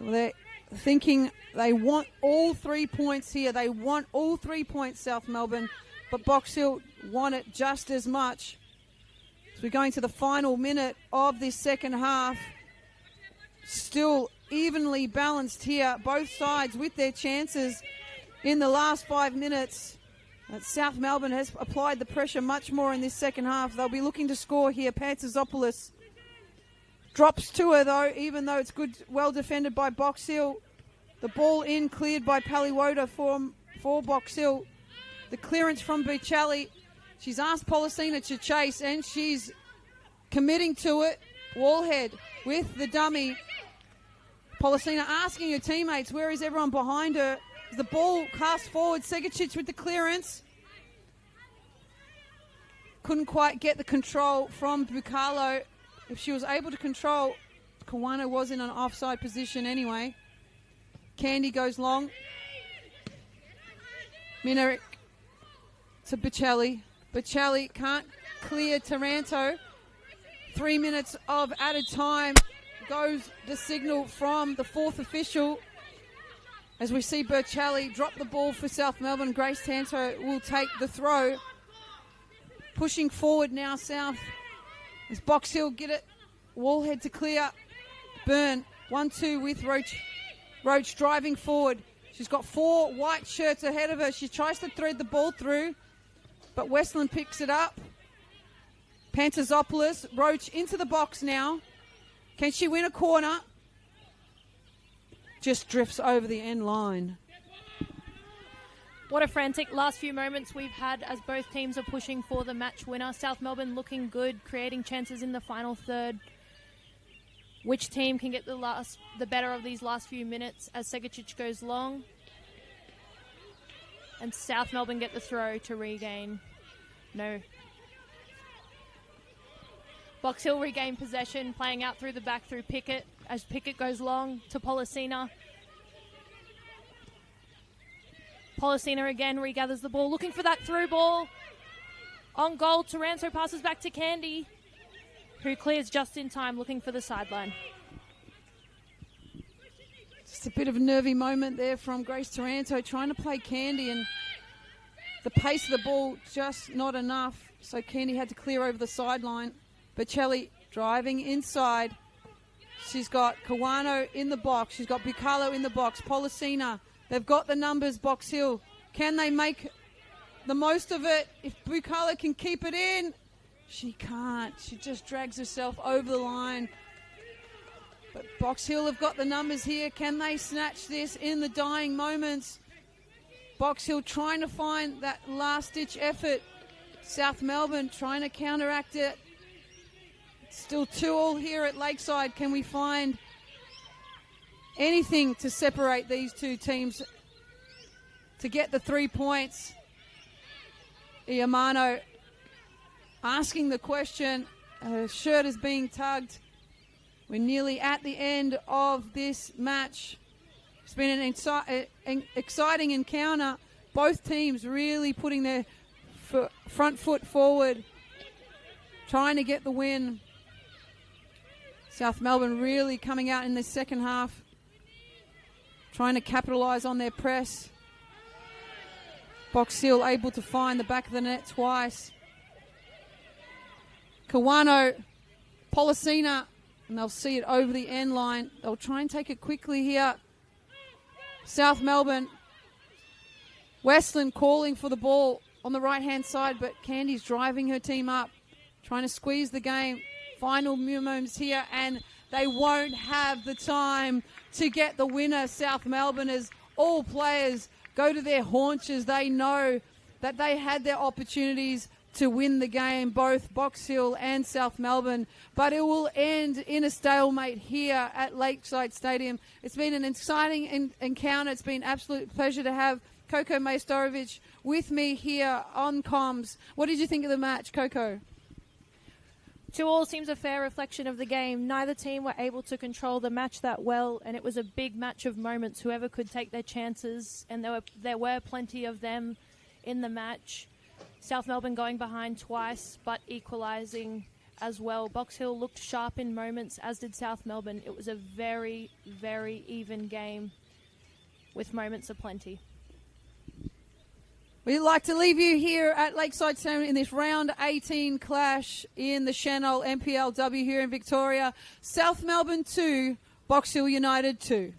They're thinking they want all 3 points here. They want all 3 points, South Melbourne, but Box Hill want it just as much. So we're going to the final minute of this second half. Still evenly balanced here, both sides with their chances in the last 5 minutes. South Melbourne has applied the pressure much more in this second half. They'll be looking to score here. Pantasopoulos drops to her, though, even though it's good, well defended by Box Hill. The ball in, cleared by Paliwoda for Box Hill. The clearance from Buccelli. She's asked Policina to chase, and she's committing to it. Wallhead with the dummy. Policina asking her teammates, where is everyone behind her? The ball cast forward. Segicic with the clearance. Couldn't quite get the control from Bucalo. If she was able to control, Kawano was in an offside position anyway. Candy goes long. Minarik to Buccelli. Buccelli can't clear Taranto. 3 minutes of added time goes the signal from the fourth official. As we see Buccelli drop the ball for South Melbourne. Grace Tanto will take the throw. Pushing forward now, South. As Box Hill get it. Wallhead to clear. Byrne. 1-2 with Roach. Roach driving forward. She's got 4 white shirts ahead of her. She tries to thread the ball through, but Westland picks it up. Pantasopoulos. Roach into the box now. Can she win a corner? Just drifts over the end line. What a frantic last few moments we've had as both teams are pushing for the match winner. South Melbourne looking good, creating chances in the final third. Which team can get the better of these last few minutes as Segicic goes long? And South Melbourne get the throw to regain. No. Box Hill regain possession, playing out through the back through Pickett as Pickett goes long to Policina. Policina again regathers the ball, looking for that through ball. On goal, Taranto passes back to Candy, who clears just in time, looking for the sideline. Just a bit of a nervy moment there from Grace Taranto, trying to play Candy, and the pace of the ball just not enough. So Candy had to clear over the sideline. Buccelli driving inside. She's got Kawano in the box. She's got Bucalo in the box. Policina. They've got the numbers, Box Hill. Can they make the most of it? If Bucalo can keep it in, she can't. She just drags herself over the line. But Box Hill have got the numbers here. Can they snatch this in the dying moments? Box Hill trying to find that last-ditch effort. South Melbourne trying to counteract it. Still 2-2 here at Lakeside. Can we find anything to separate these two teams to get the 3 points? Iamano asking the question. Her shirt is being tugged. We're nearly at the end of this match. It's been an exciting encounter. Both teams really putting their front foot forward, trying to get the win. South Melbourne really coming out in the second half, trying to capitalise on their press. Box Hill able to find the back of the net twice. Kawano, Policina, and they'll see it over the end line. They'll try and take it quickly here. South Melbourne. Westland calling for the ball on the right-hand side, but Candy's driving her team up, trying to squeeze the game. Final moments here, and they won't have the time to get the winner. South Melbourne, as all players go to their haunches. They know that they had their opportunities to win the game, both Box Hill and South Melbourne, but it will end in a stalemate here at Lakeside Stadium. It's been an exciting encounter. It's been an absolute pleasure to have Coco Majstorovic with me here on comms. What did you think of the match, Coco? To all seems a fair reflection of the game. Neither team were able to control the match that well, and it was a big match of moments. Whoever could take their chances, and there were plenty of them in the match. South Melbourne going behind twice, but equalising as well. Box Hill looked sharp in moments, as did South Melbourne. It was a very, very even game with moments aplenty. We'd like to leave you here at Lakeside Stadium in this round 18 clash in the Senol NPLW here in Victoria. South Melbourne 2, Box Hill United 2.